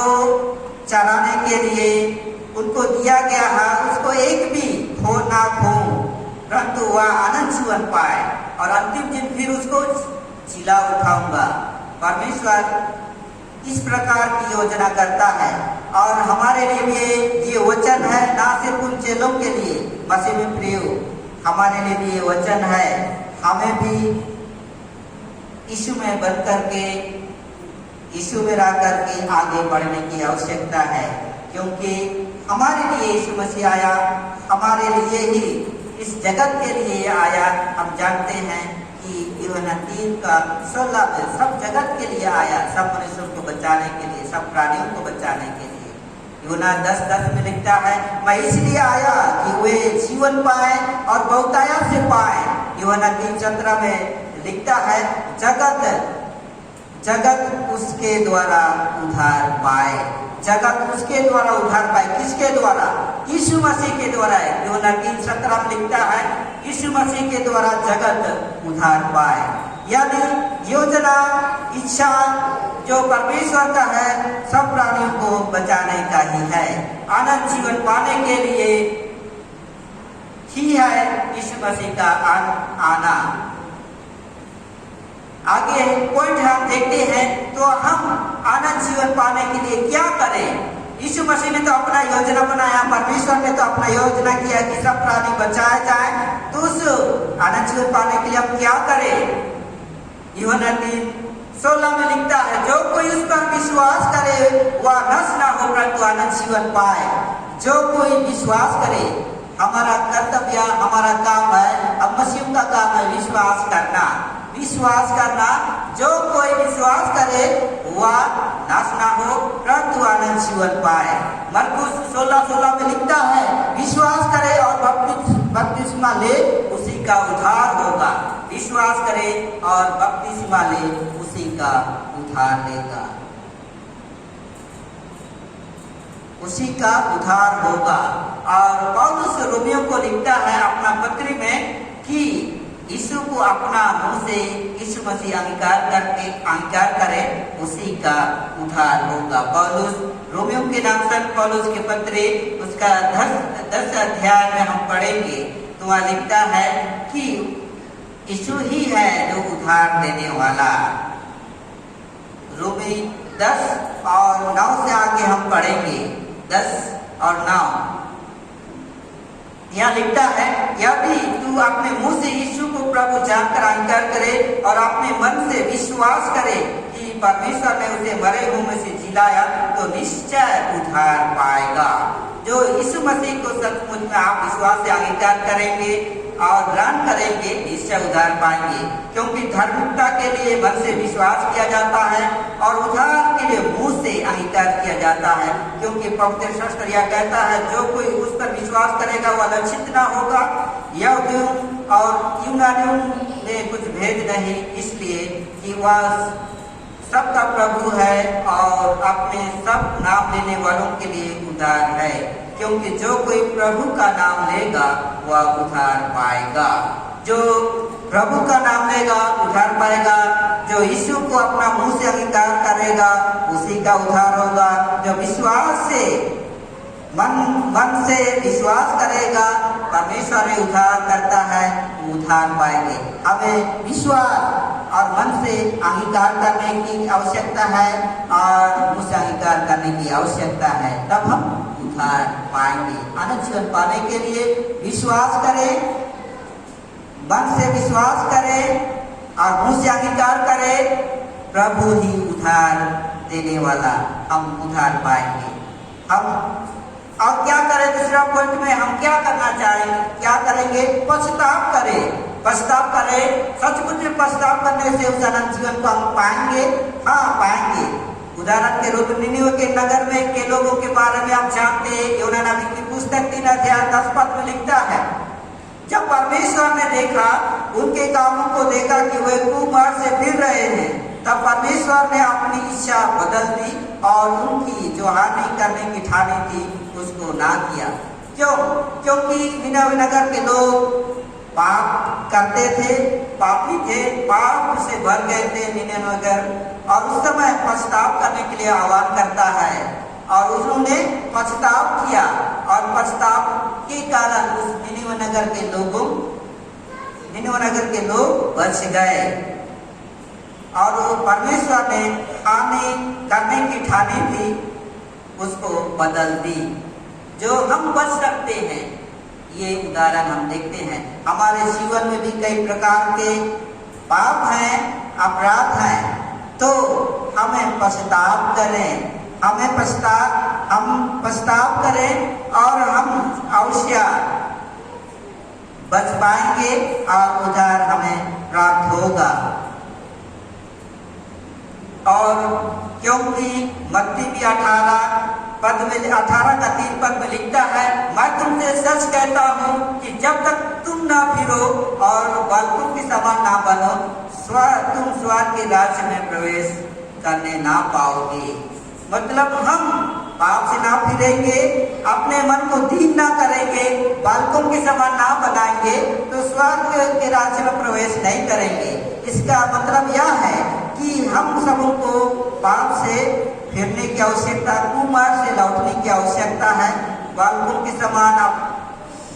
Speaker 4: चराने के लिए उनको दिया गया है उसको एक भी खो ना खो, परंतु वह आनंद जीवन पाए और अंतिम दिन फिर उसको जिला उठाऊंगा। परमेश्वर इस प्रकार की योजना करता है और हमारे लिए ये वचन है, ना सिर्फ उन चेलों के लिए, मसीह में प्रियो, हमारे लिए भी ये वचन है। हमें भी यीशु में बन करके, यीशु में रह करके आगे बढ़ने की आवश्यकता है, क्योंकि हमारे लिए यीशु मसीह आया, हमारे लिए ही इस जगत के लिए आया। हम जानते हैं कि यूहन्ना 3 का 16 में सब जगत के लिए आया, सब मनुष्यों को बचाने के लिए, सब प्राणियों को बचाने के लिए। यूहन्ना 10:10 में लिखता है, मैं इसलिए आया कि वे जीवन पाए और बहुतायत से पाए। यूहन्ना 3:17 में लिखता है, जगत उसके द्वारा उद्धार पाए, जगत उसके द्वारा उद्धार पाए। किसके द्वारा? यीशु मसीह के द्वारा। यूहन्ना 3:17 में लिखता है, यीशु मसीह के द्वारा जगत उद्धार पाए। यानी योजना, इच्छा जो परमेश्वर का है, सब प्राणियों को बचाने का ही है, आनंद जीवन पाने के लिए ही है यीशु मसीह का आना। आगे पॉइंट हम देखते हैं, तो हम आनंद जीवन पाने के लिए क्या करें? यीशु मसीह ने तो अपना योजना बनाया, परमेश्वर ने तो अपना योजना किया कि सब प्राणी बचाए जाए। तो उस आनंद जीवन पाने के लिए हम क्या करें? यूहन्ना 3:16 में लिखता है, जो कोई उस पर विश्वास करे वह नष्ट ना हो, परंतु आनंद जीवन पाए। जो कोई विश्वास करे, हमारा कर्तव्य, हमारा काम है, अब मसीह का काम है विश्वास करना। विश्वास करना, जो कोई विश्वास करे वह नाश ना हो परंतु आनंद जीवन पाए। मरकुस 16:16 में लिखता है, विश्वास करे और बपतिस्मा ले उसी का उद्धार होगा। विश्वास करे और बपतिस्मा ले उसी का उद्धार लेगा, उसी का उद्धार होगा। और पौलुस रोमियो को लिखता है अपना पत्री में कि यीशु को अपना मुंह से यीशु मसीह अंगीकार करे उसी का उद्धार होगा। पौलुस रोमियो के नाम से पौलुस के पत्र उसका 10 अध्याय में हम पढ़ेंगे तो वह लिखता है कि यीशु ही है जो उद्धार देने वाला। रोमी 10 और 9 से आगे हम पढ़ेंगे, 10 और 9 यहाँ लिखता है, यदि तू अपने मुंह से यीशु को प्रभु जानकर अंगीकार करे और अपने मन से विश्वास करे कि परमेश्वर ने उसे मरे हुए में से जिलाया तो निश्चय उद्धार पाएगा। जो यीशु मसीह को सचमुच में आप विश्वास से अंगीकार करेंगे और ग्रहण करेंगे निश्चय उद्धार पाएंगे, क्योंकि धार्मिकता के लिए मन से विश्वास किया जाता है और उद्धार के लिए मुंह से अंगीकार किया जाता है। क्योंकि पवित्र शास्त्र यह कहता है, जो कोई उस पर विश्वास करेगा वह लज्जित न होगा। यहूदियों और यूनानियों में कुछ भेद नहीं, इसलिए कि वह सबका प्रभु है और अपने सब नाम लेने वालों के लिए उद्धार है। क्योंकि जो कोई प्रभु का नाम लेगा वह उद्धार पाएगा। जो प्रभु का नाम लेगा उद्धार पाएगा। जो यीशु को अपना मुंह से अंगीकार करेगा उसी का उद्धार होगा। जो विश्वास से मन से विश्वास करेगा परमेश्वर ने उद्धार करता है, उद्धार पाएंगे। हमें विश्वास और मन से अंगीकार करने की आवश्यकता है और मुंह से अंगीकार करने की आवश्यकता है, तब हम उद्धार पाएंगे। अनंत जीवन पाने के लिए विश्वास करें, मन से विश्वास करें और मुंह से अंगीकार करें, प्रभु ही उद्धार देने वाला, हम उद्धार पाएंगे। हम और क्या करें, दूसरा पॉइंट में हम क्या करना चाहेंगे, क्या करेंगे, पश्चाताप करें। पश्चाताप करें, सचमुच में पश्चाताप करने से उस अनंत जीवन को हम पाएंगे। हाँ पाएंगे। उदाहरण के रूप में निनिवे के नगर में के लोगों के बारे में आप जानते हैं, योना नबी की पुस्तक 3 अध्याय 10 पद में लिखता है, जब परमेश्वर ने देखा, उनके कामों को देखा कि वे कुमार्ग से फिर रहे हैं, तब परमेश्वर ने अपनी इच्छा बदल दी और उनकी जो हानि करने की ठानी थी उसको ना किया। क्यों? क्योंकि निनिवे नगर के लोग पाप करते थे, पापी थे, पाप से भर गए थे निनिवे नगर, और उस समय पश्चाताप करने के लिए आह्वान करता है और उन्होंने पश्चाताप किया और पश्चाताप के कारण उस निनिवे नगर के लोग बच गए और वो परमेश्वर ने हानि करने की ठानी थी उसको बदल दी। जो हम बच सकते हैं, ये उदाहरण हम देखते हैं। हमारे जीवन में भी कई प्रकार के पाप हैं, अपराध हैं, तो हमें पश्चाताप करें, हम पश्चाताप करें और हम अवश्य बच पाएंगे और उद्धार हमें प्राप्त होगा। और क्योंकि मत्ती भी 18 पद में 18 का 3 पद में लिखता है, मैं तुमसे सच कहता हूँ कि जब तक तुम ना फिरो और बालकों के समान ना बनो, तुम स्वर्ग के राज्य में प्रवेश करने ना पाओगे। मतलब हम पाप से ना फिरेंगे, अपने मन को दीन ना करेंगे, बालकों के समान ना बनाएंगे तो स्वर्ग के राज्य में प्रवेश नहीं करेंगे। इसका मतलब यह है कि हम सबों को पाप से फिरने की आवश्यकता, कुमार्ग से लौटने की आवश्यकता है, बालकों के समान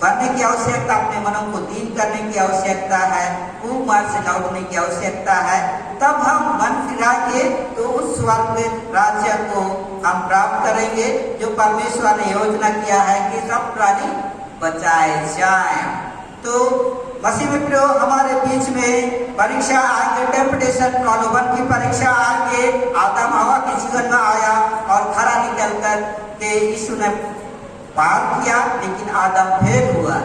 Speaker 4: बनने की आवश्यकता, अपने मनों को दीन करने की आवश्यकता है, कुमार्ग से लौटने की आवश्यकता है। तब हम मन फिराएंगे तो उस स्वर्ग राज्य को हम प्राप्त करेंगे जो परमेश्वर ने योजना किया है कि सब प्राणी बचाए जाएं। तो मसीह में प्रियो, हमारे बीच में परीक्षा आएंगे, टेम्पटेशन प्रलोभन की परीक्षा आएंगे। आदम हवा के जीवन में आया और खरा निकल कर के यीशु ने पाप किया, लेकिन आदम फेल हुआ।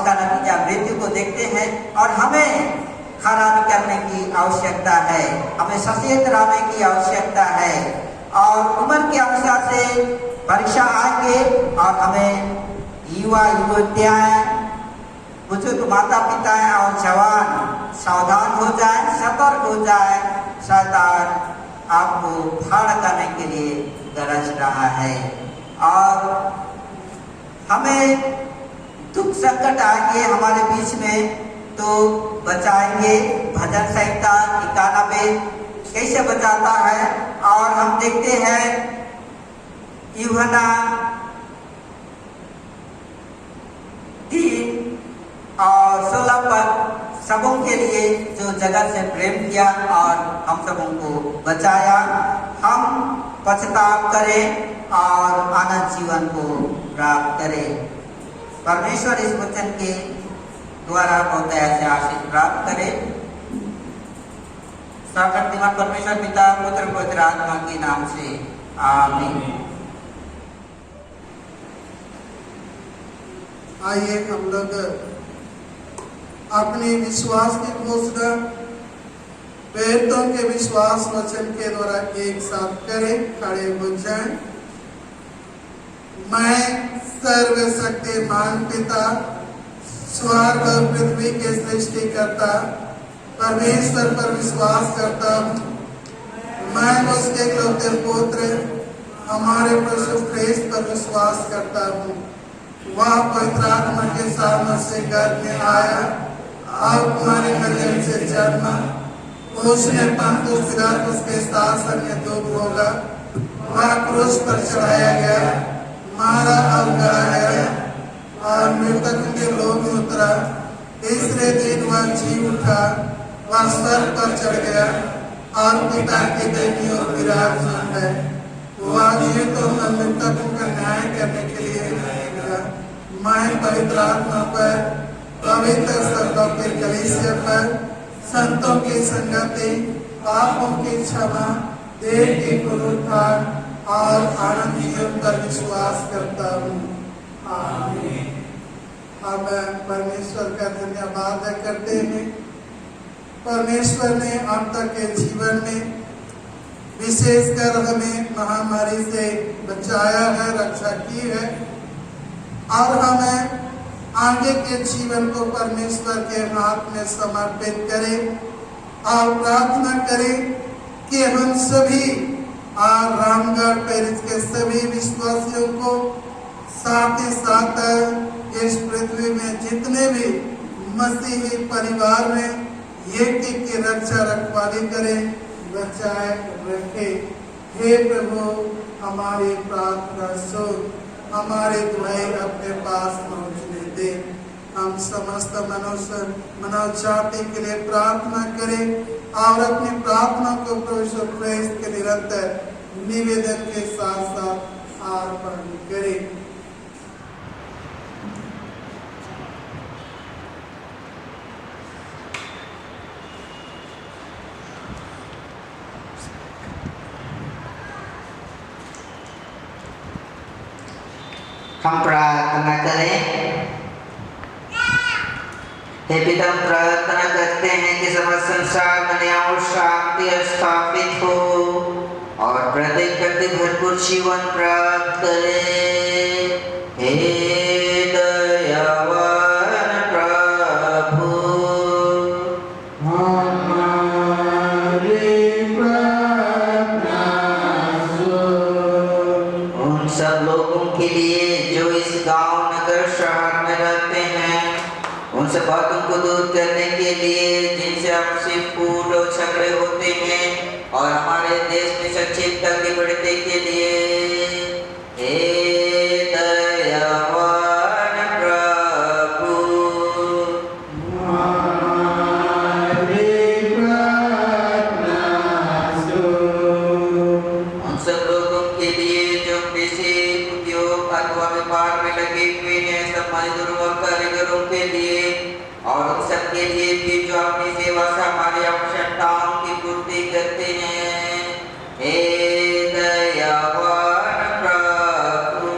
Speaker 4: उसका नतीजा मृत्यु को देखते हैं और हमें खरा करने की आवश्यकता है, हमें सचेत रहने की आवश्यकता है। और उम्र के अनुसार से परीक्षा आएंगे और हमें युवा युवतियाँ, बुजुर्ग माता पिता और जवान सावधान हो जाए, सतर्क हो जाए। शैतान आपको फाड़ करने के लिए गरज रहा है और हमें दुख संकट आएंगे हमारे बीच में तो बचाएंगे। भजन संहिता 91 कैसे बचाता है, और हम देखते हैं यूहन्ना 3 और 16 पर सबों के लिए जो जगत से प्रेम किया और हम सबों को बचाया, हम पछताव करें और आनंद जीवन को प्राप्त करें। परमेश्वर इस वचन के द्वारा बहुत ऐसे आशीष प्राप्त करें। सर्वशक्तिमान परमेश्वर पिता, पुत्र, पवित्र आत्मा के नाम से आमीन।
Speaker 1: आइए हम लोग अपने विश्वास की घोषणा प्रेरितों के विश्वास वचन के द्वारा एक साथ करें। खड़े हो जाएं। मैं सर्वशक्तिमान पिता, स्वर्ग और पृथ्वी के सृष्टिकर्ता परमेश्वर पर विश्वास करता हूँ। मैं उसके इकलौते पुत्र हमारे प्रभु ख्रीस्त पर विश्वास करता हूँ। वह पवित्र आत्मा के सामने से गर्भ में आया, अब हमारे मरियम से जन्मा, उसने पंतुस पिलातुस के शासन में दुख होगा, वह क्रूस पर चढ़ाया गया, मारा और गड़ाया गया और मृतकों के लोक में उतरा। तीसरे दिन वह जी उठा, वह स्वर्ग पर चढ़ गया और पिता की बेटी और विराजमान है। वह जीवितों और मृतकों का न्याय करने के लिए आएगा। मैं पवित्र आत्मा पर, पवित्र सभा के कलीसिया पर, संतों की संगति, पापों की क्षमा, देह के पुनरुत्थान और आनंद जीवन पर विश्वास करता हूँ। आमीन। हम परमेश्वर का धन्यवाद करते हैं। परमेश्वर ने अब तक के जीवन में विशेषकर हमें महामारी से बचाया है, रक्षा की है और हमें आगे के जीवन को परमेश्वर के हाथ में समर्पित करें और प्रार्थना करें कि हम सभी और रामगढ़ पेरिस के सभी विश्वासियों को साथ ही साथ इस पृथ्वी में जितने भी मसीही परिवार में एक की रक्षा रखवाली करें, बचाए रखे। हे प्रभु, हमारी प्रार्थना सुन, हमारे दुआएं अपने पास पहुँचने दे। हम समस्त मनुष्य मानव जाति के लिए प्रार्थना करें और अपनी प्रार्थना को प्रभु ख्रीस्त के निरंतर निवेदन के साथ साथ अर्पण करें।
Speaker 4: हम प्रार्थना करें। हे पिता, हम प्रार्थना करते हैं कि समस्त संसार में न्याय और शांति स्थापित हो और प्रत्येक व्यक्ति भरपूर जीवन प्राप्त करे। हे दयावान प्रभु, उन सब लोगों के लिए जो इस गांव, नगर, शहर में रहते हैं, उन सब बातों को दूर करने के लिए जिनसे आपसे फूट और झगड़े होते हैं और हमारे देश में सच्ची तंगी बढ़ने के लिए, हे दयावान प्रभु, उन सब लोगों के लिए जो कृषि उद्योग अथवा व्यापार में लगे हुए हैं, सब मजदूरों और कारीगरों के लिए और उन सब के लिए भी जो अपनी सेवा से हमारी आवश्यकताओं की पूर्ति करते हैं। हे दयावान प्रभु,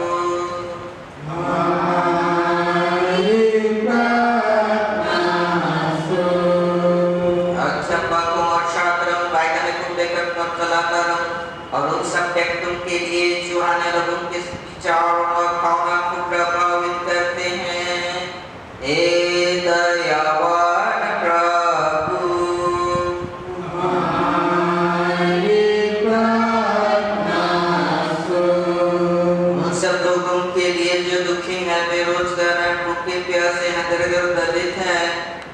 Speaker 4: बेरोजगार हैं, भूखे प्यासे हैं, दरिद्र दलित हैं,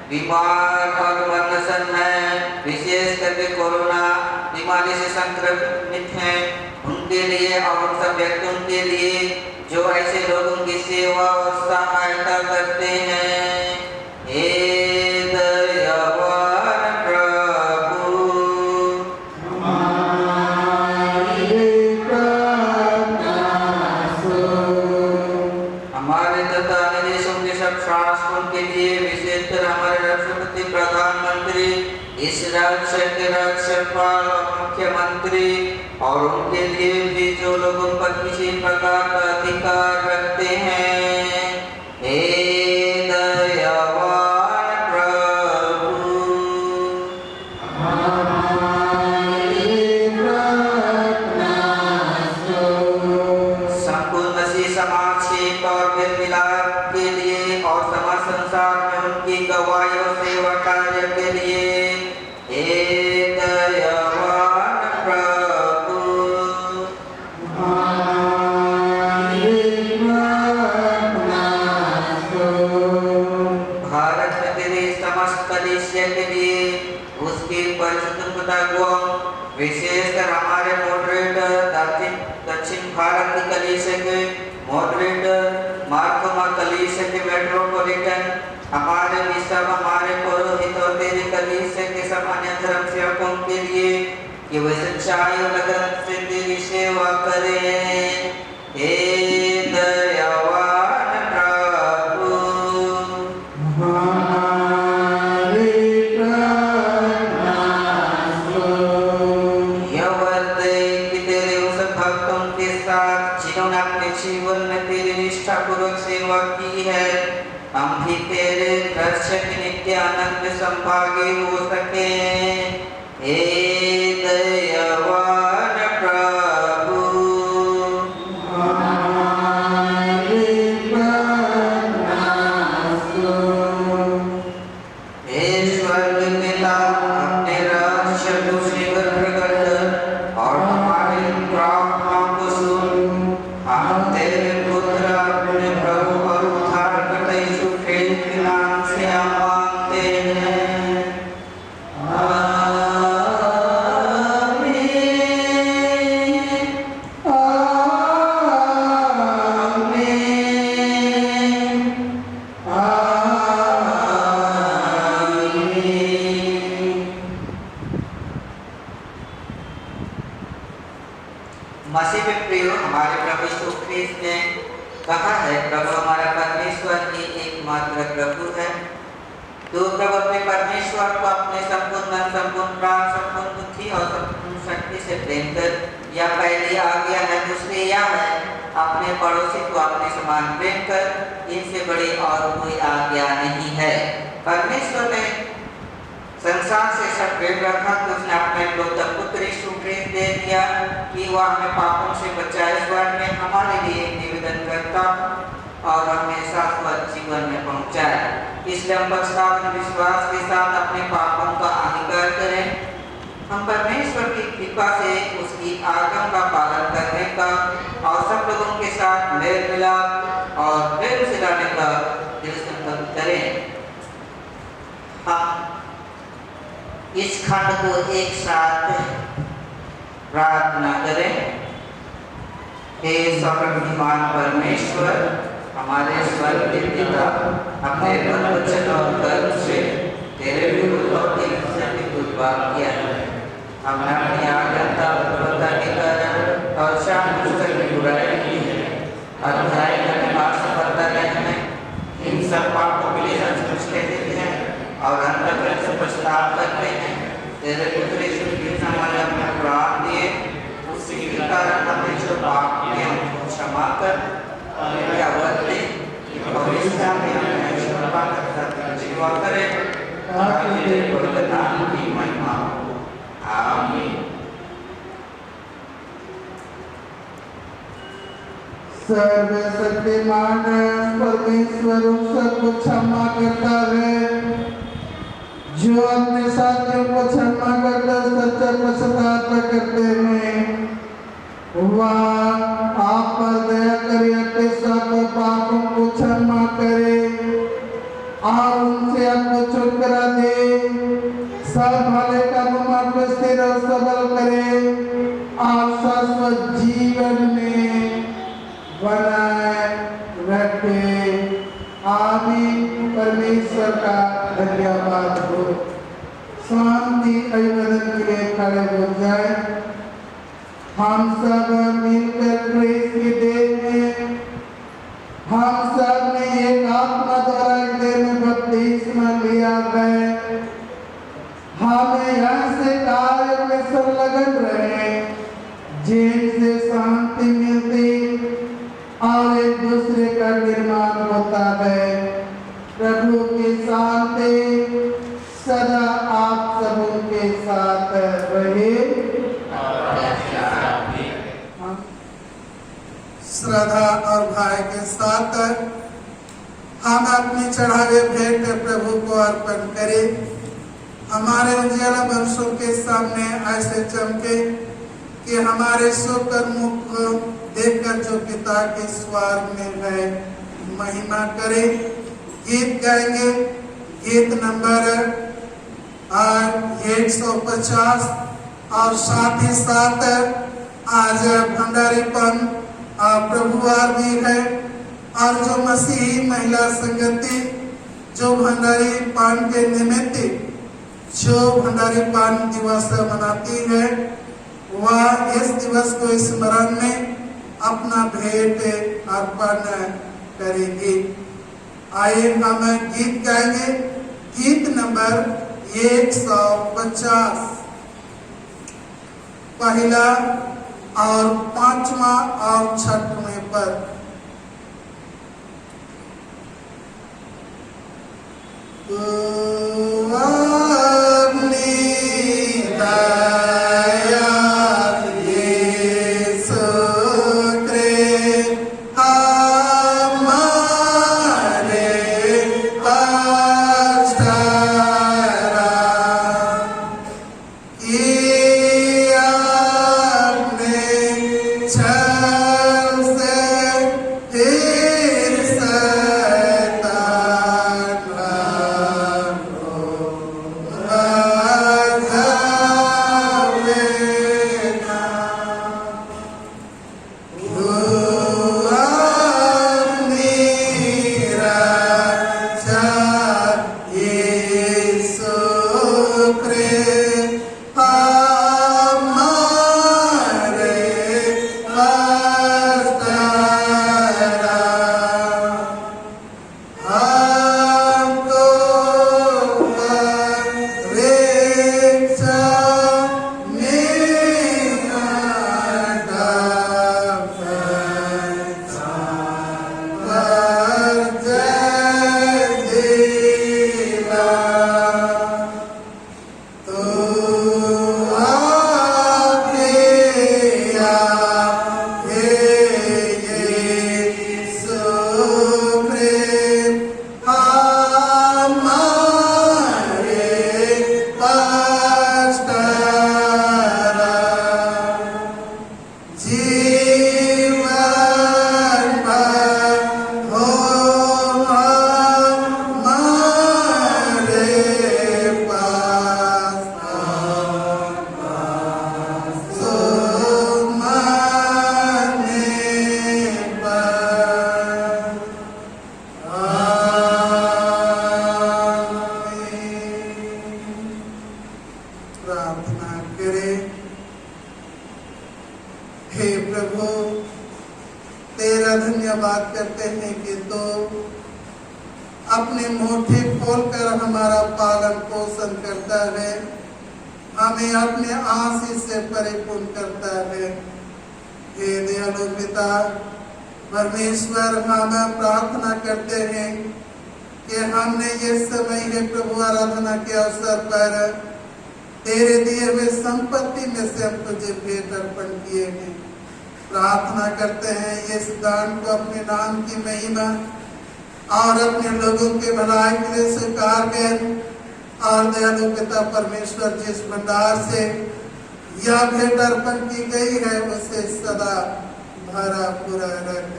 Speaker 4: बीमार और मरनसन हैं, विशेष करके कोरोना बीमारी से संक्रमित हैं, उनके लिए और उन सब व्यक्तियों के लिए जो ऐसे लोगों की सेवा और सहायता करते हैं। हे दयावान प्रभु, हमारे तथा अन्य देशों के सब शासकों के लिए, विशेषकर हमारे राष्ट्रपति, प्रधानमंत्री, इस राज्य के राज्यपाल और मुख्यमंत्री और उनके लिए भी जो लोगों पर किसी प्रकार का अधिकार रखते हैं। हे दयावान प्रभु, संपूर्ण मसीह समाज के और मेल मिलाप के लिए और समाज संसार में उनकी गवाही और सेवा कार्य के लिए, हे दयावान प्रभु, भारत में तेरे समस्त कलीसिया के लिए उसकी परिशुद्धता को, विशेषकर हमारे मॉडरेटर दक्षिण भारत की कलीसिया के मॉडरेटर, मार्कोमा कलीसिया के मेट्रोपॉलिटन, हमारे बिशप, हमारे पुरोहित और तेरे कलीसिया के सामान्य धर्म सेवकों के लिए कि वे सच्चाई और लगन से तेरी सेवा करें। हे दयावान प्रभु, यह वर्त कि तेरे उस भक्तों के साथ जिन्होंने अपने जीवन में तेरी निष्ठापूर्वक सेवा की है, हम भी तेरे दर्शन के नित्य आनंद में संभागी हो सके। हे दयावान प्रभु, हे स्वर्ग पिता, अपने राज्य को शीघ्र प्रकट कर और हमारी प्रार्थना को सुन। हम तेरे पुत्र अपने प्रभु और उद्धारकर्ता यीशु ख्रीस्त के नाम से मांगते हैं। आमीन। आमीन। मसीह में प्रिय, हमारे प्रभु यीशु ख्रीस्त ने कहा है, प्रभु हमारा परमेश्वर ही एकमात्र प्रभु है। तो प्रभु अपने परमेश्वर को अपने संपूर्ण मन, संपूर्ण प्राण, संपूर्ण बुद्धि और संपूर्ण शक्ति से प्रेम कर, यह पहली आज्ञा है। दूसरी यह है, अपने पड़ोसी को अपने समान प्रेम कर। इनसे बड़ी और कोई आज्ञा नहीं है। परमेश्वर ने संसार से सब प्रेम रखा तो उसने अपने एकलौता पुत्र यीशु ख्रीस्त दे दिया कि वह हमें पापों से बचाए, स्वर्ग में हमारे लिए निवेदन करता और हमें शाश्वत जीवन में पहुंचाए। इसलिए हम पश्चाताप विश्वास के साथ अपने पापों का अंगीकार करें। हम परमेश्वर की कृपा से उसकी आज्ञा का पालन करने का और सब लोगों के साथ मेल मिलाप और प्रेम से रहने का दिल संकल्प करें। हम इस खंड को एक साथ प्रार्थना करें। हे सर्वशक्तिमान परमेश्वर, हमारे स्वर्ग के पिता, अपने वचन और कर्म से तेरे विरुद्ध और किया है। हमने अपनी आज्ञा के कारण और जानबूझकर की बुराई की है। अध्याय करने में असफलता में इन सब पापों के लिए हम कहते हैं और अंतःकरण से पछतावा करते हैं। तेरे पुत्र यीशु ख्रीस्त ने हमें अपना प्राण दिए, उसी के कारण हमने जो पाप किए उनको क्षमा कर क्या बदले भविष्य में हमें क्षमा कर जीवा करे ताकि तेरे पवित्र नाम की महिमा हो। आमीन।
Speaker 1: सर्वशक्तिमान परमेश्वर सबको क्षमा करता है। जो अपने साथियों को क्षमा करता सच्चा पश्चाताप करते हैं, वह आप पर दया करे, अपने सब पापों को क्षमा करे और उनसे आपको छुटकारा दे। सब भले कर्म आपको स्थिर और सबल करे और शाश्वत जीवन में बनाए रखे। आमीन। परमेश्वर का धन्यवाद हो। शांति अभिवादन के लिए खड़े हो जाए। हम सब मिलकर प्रेस की देर में हम सब ने एक आत्मा द्वारा हृदय में बपतिस्मा लिया है। हमें यहाँ से कार्य में संलग्न रहे जिनसे शांति मिलती और एक दूसरे का निर्माण होता है। प्रभु की शांति सदा आप सबों के साथ रहे। श्रद्धा और भय के साथ हम अपनी चढ़ावे भेंट प्रभु को अर्पण करें। हमारे उजियाला वंशों के सामने ऐसे चमके कि हमारे कर्मों को देखकर जो पिता के स्वर्ग में है महिमा करे। गीत गाएंगे। गीत नंबर 150 और साथ ही साथ आज भंडारीपन प्रभुवार भी है और जो मसीही महिला संगति जो भंडारी पान के निमित्त जो भंडारी पान दिवस मनाती है वह इस दिवस को स्मरण में अपना भेंट अर्पण करेगी। आइए हम गीत गाएंगे। गीत नंबर 150 पहला और 5वां और 6वें पर। अपने मोठे खोलकर हमारा पालन पोषण करता है, हमें अपने आशीष से परिपूर्ण करता है। हे दयालु पिता परमेश्वर, हम प्रार्थना करते हैं कि हमने ये समय है प्रभु आराधना के अवसर पर तेरे दिए हुए संपत्ति में से हम तुझे भेंट अर्पण किए हैं। प्रार्थना करते हैं इस दान को अपने नाम की महिमा और अपने लोगों के भलाई के लिए स्वीकार कर, और दयालु पिता परमेश्वर जिस भंडार से यह भेंट अर्पण की गई है उसे सदा भरा पूरा रख,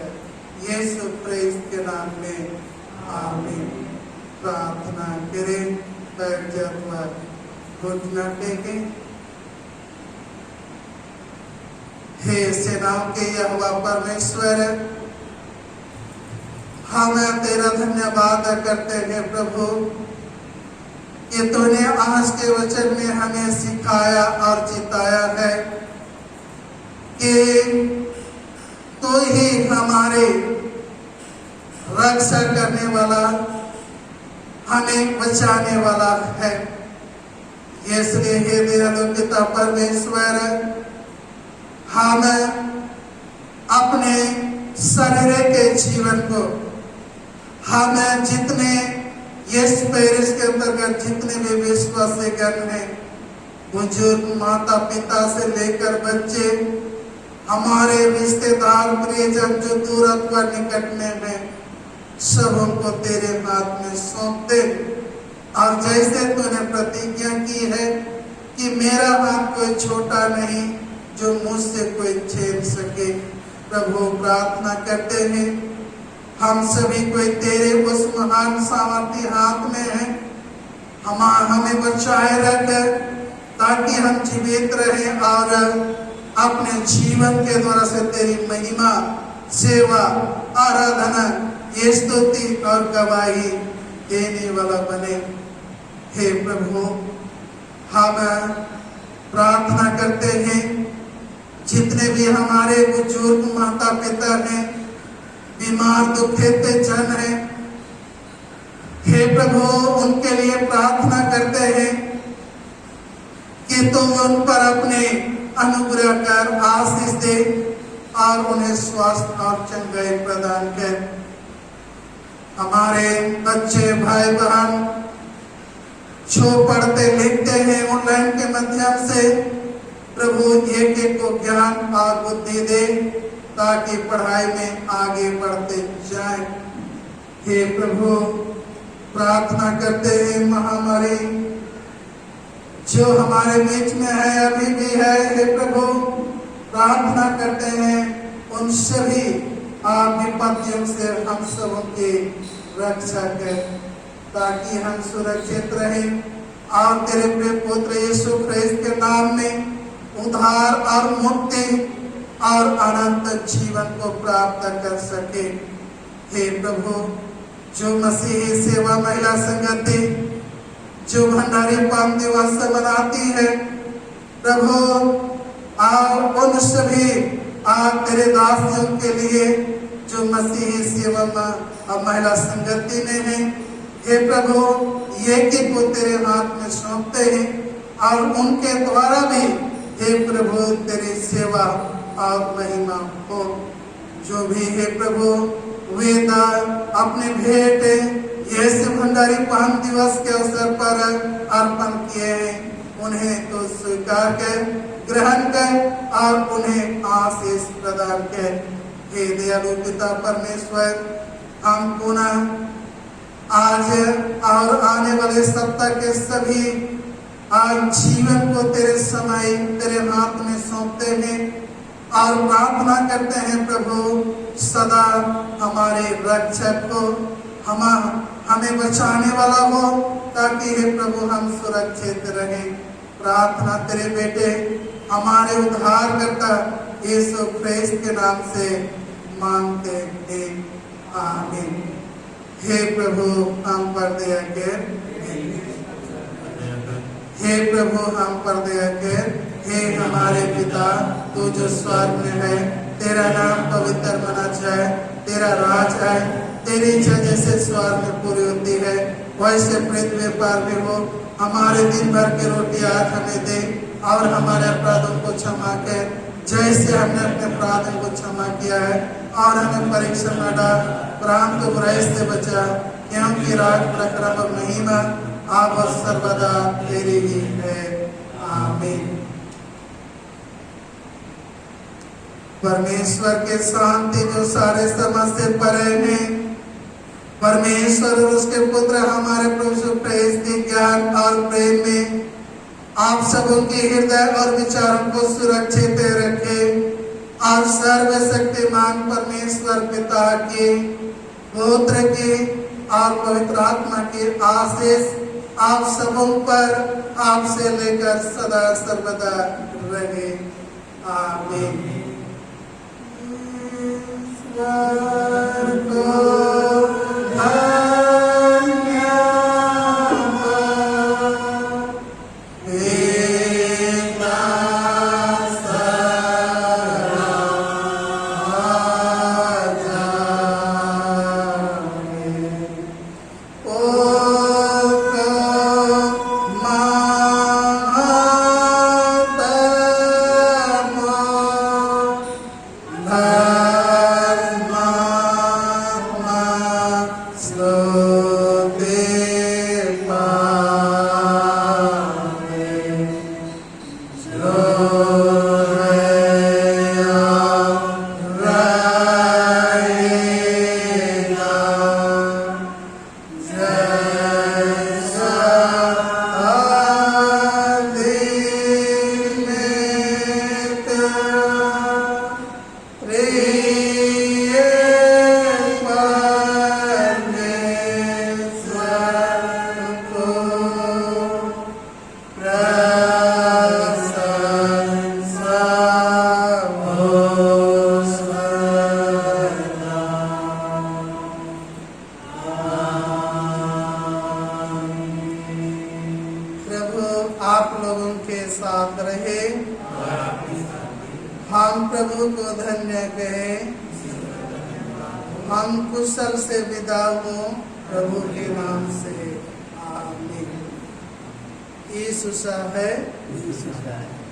Speaker 1: यीशु क्रिस्त के नाम में प्रार्थना करें। बैठ जा अथवा घुटना टेके। हे सेनाओं के यहोवा परमेश्वर, हम तेरा धन्यवाद करते हैं प्रभु कि तूने आज के वचन में हमें सिखाया और जिताया है कि तू ही हमारे रक्षा करने वाला, हमें बचाने वाला है। इसलिए हे दयालु पिता परमेश्वर, हम अपने शरीर के जीवन को, हम जितने इस पेरिस के अंतर्गत जितने भी विश्वासी गण हैं, बुजुर्ग, माता पिता से लेकर बच्चे, हमारे रिश्तेदार, परिजन जो दूर अथवा निकट में हैं, सब हमको तेरे हाथ में सौंप दे। और जैसे तूने प्रतिज्ञा की है कि मेरा हाथ कोई छोटा नहीं जो मुझसे कोई छीन सके, प्रभु प्रार्थना करते हैं हम सभी कोई तेरे उस महान सामर्थ्य हाथ में है। हमें बचाए रख ताकि हम जीवित रहें और अपने जीवन के द्वारा से तेरी महिमा, सेवा, आराधना, स्तुति और गवाही देने वाला बने। हे प्रभु, हम प्रार्थना करते हैं जितने भी हमारे बुजुर्ग माता पिता हैं, बीमार दुखित जन हैं, हे प्रभु उनके लिए प्रार्थना करते हैं कि तुम उन पर अपने अनुग्रह कर आशीष दे और उन्हें स्वास्थ्य और चंगाई प्रदान कर। हमारे बच्चे भाई बहन जो पढ़ते लिखते हैं ऑनलाइन के माध्यम से, प्रभु एक एक को ज्ञान और बुद्धि दे ताकि पढ़ाई में आगे बढ़ते जाएं। हे प्रभु प्रार्थना करते हैं महामारी जो हमारे बीच में है, अभी भी है, हे प्रभु प्रार्थना करते हैं उन सभी विपत्तियों से हम सब की रक्षा कर ताकि हम सुरक्षित रहें और तेरे प्रिय पुत्र यीशु ख्रिस्त के नाम में उद्धार और मुक्ति और अनंत जीवन को प्राप्त कर सके। हे प्रभु जो मसीही सेवा महिला संगति जो भंडारी पाम दिवस मनाती है, प्रभु और उन सभी तेरे दासियों के लिए जो मसीही सेवा महिला संगति में है, हे प्रभु ये कि को तेरे हाथ में सौंपते हैं और उनके द्वारा भी हे प्रभु तेरी सेवा और महिमा हो। जो भी हे प्रभु वेदा अपने भेंट यीशु भंडारी पान दिवस के अवसर पर अर्पण किए हैं, उन्हें तो स्वीकार कर, ग्रहण कर और उन्हें आशीष प्रदान कर। हे दयालु पिता परमेश्वर, हम पुनः आज और आने वाले सप्ताह के सभी जीवन को तेरे समय तेरे हाथ में सौंपते हैं और प्रार्थना करते हैं प्रभु सदा हमारे रक्षक हो, हमें बचाने वाला हो ताकि हे प्रभु हम सुरक्षित रहें। प्रार्थना तेरे बेटे हमारे उद्धारकर्ता यीशु ख्रिस्त के नाम से मांगते हैं, आमीन। हे प्रभु हम पर दया कर, हे प्रभु हम पर दया कर। हे हमारे पिता तू जो स्वर्ग में है, तेरा नाम पवित्र माना जाए, तेरा राज आए, तेरी इच्छा जैसे स्वर्ग में पूरी होती है वैसे पृथ्वी पर भी हो। हमारे दिन भर की रोटी आज हमें दे और हमारे अपराधों को क्षमा कर जैसे हमने अपने अपराधों को क्षमा किया है, और हमें परीक्षा न डाल प्राण को बुराई से बचा, क्योंकि राज प्रक्रम और महिमा आप सर्वदा तेरी ही है, आमीन। परमेश्वर के शांति जो सारे समझ से परे है, परमेश्वर और उसके पुत्र हमारे प्रभु ख्रिस्त के ज्ञान और प्रेम में आप सबों के हृदय और विचारों को सुरक्षित रखे और सर्वशक्तिमान परमेश्वर पिता के, पुत्र के और पवित्र आत्मा की आशीष आप सबों पर आपसे लेकर सदा सर्वदा रहे। आमीन। ईश्वर को आप लोगों के साथ रहे। हम प्रभु को धन्य कहें। हम कुशल से विदा हो प्रभु के नाम से। आमीन। यीशु है।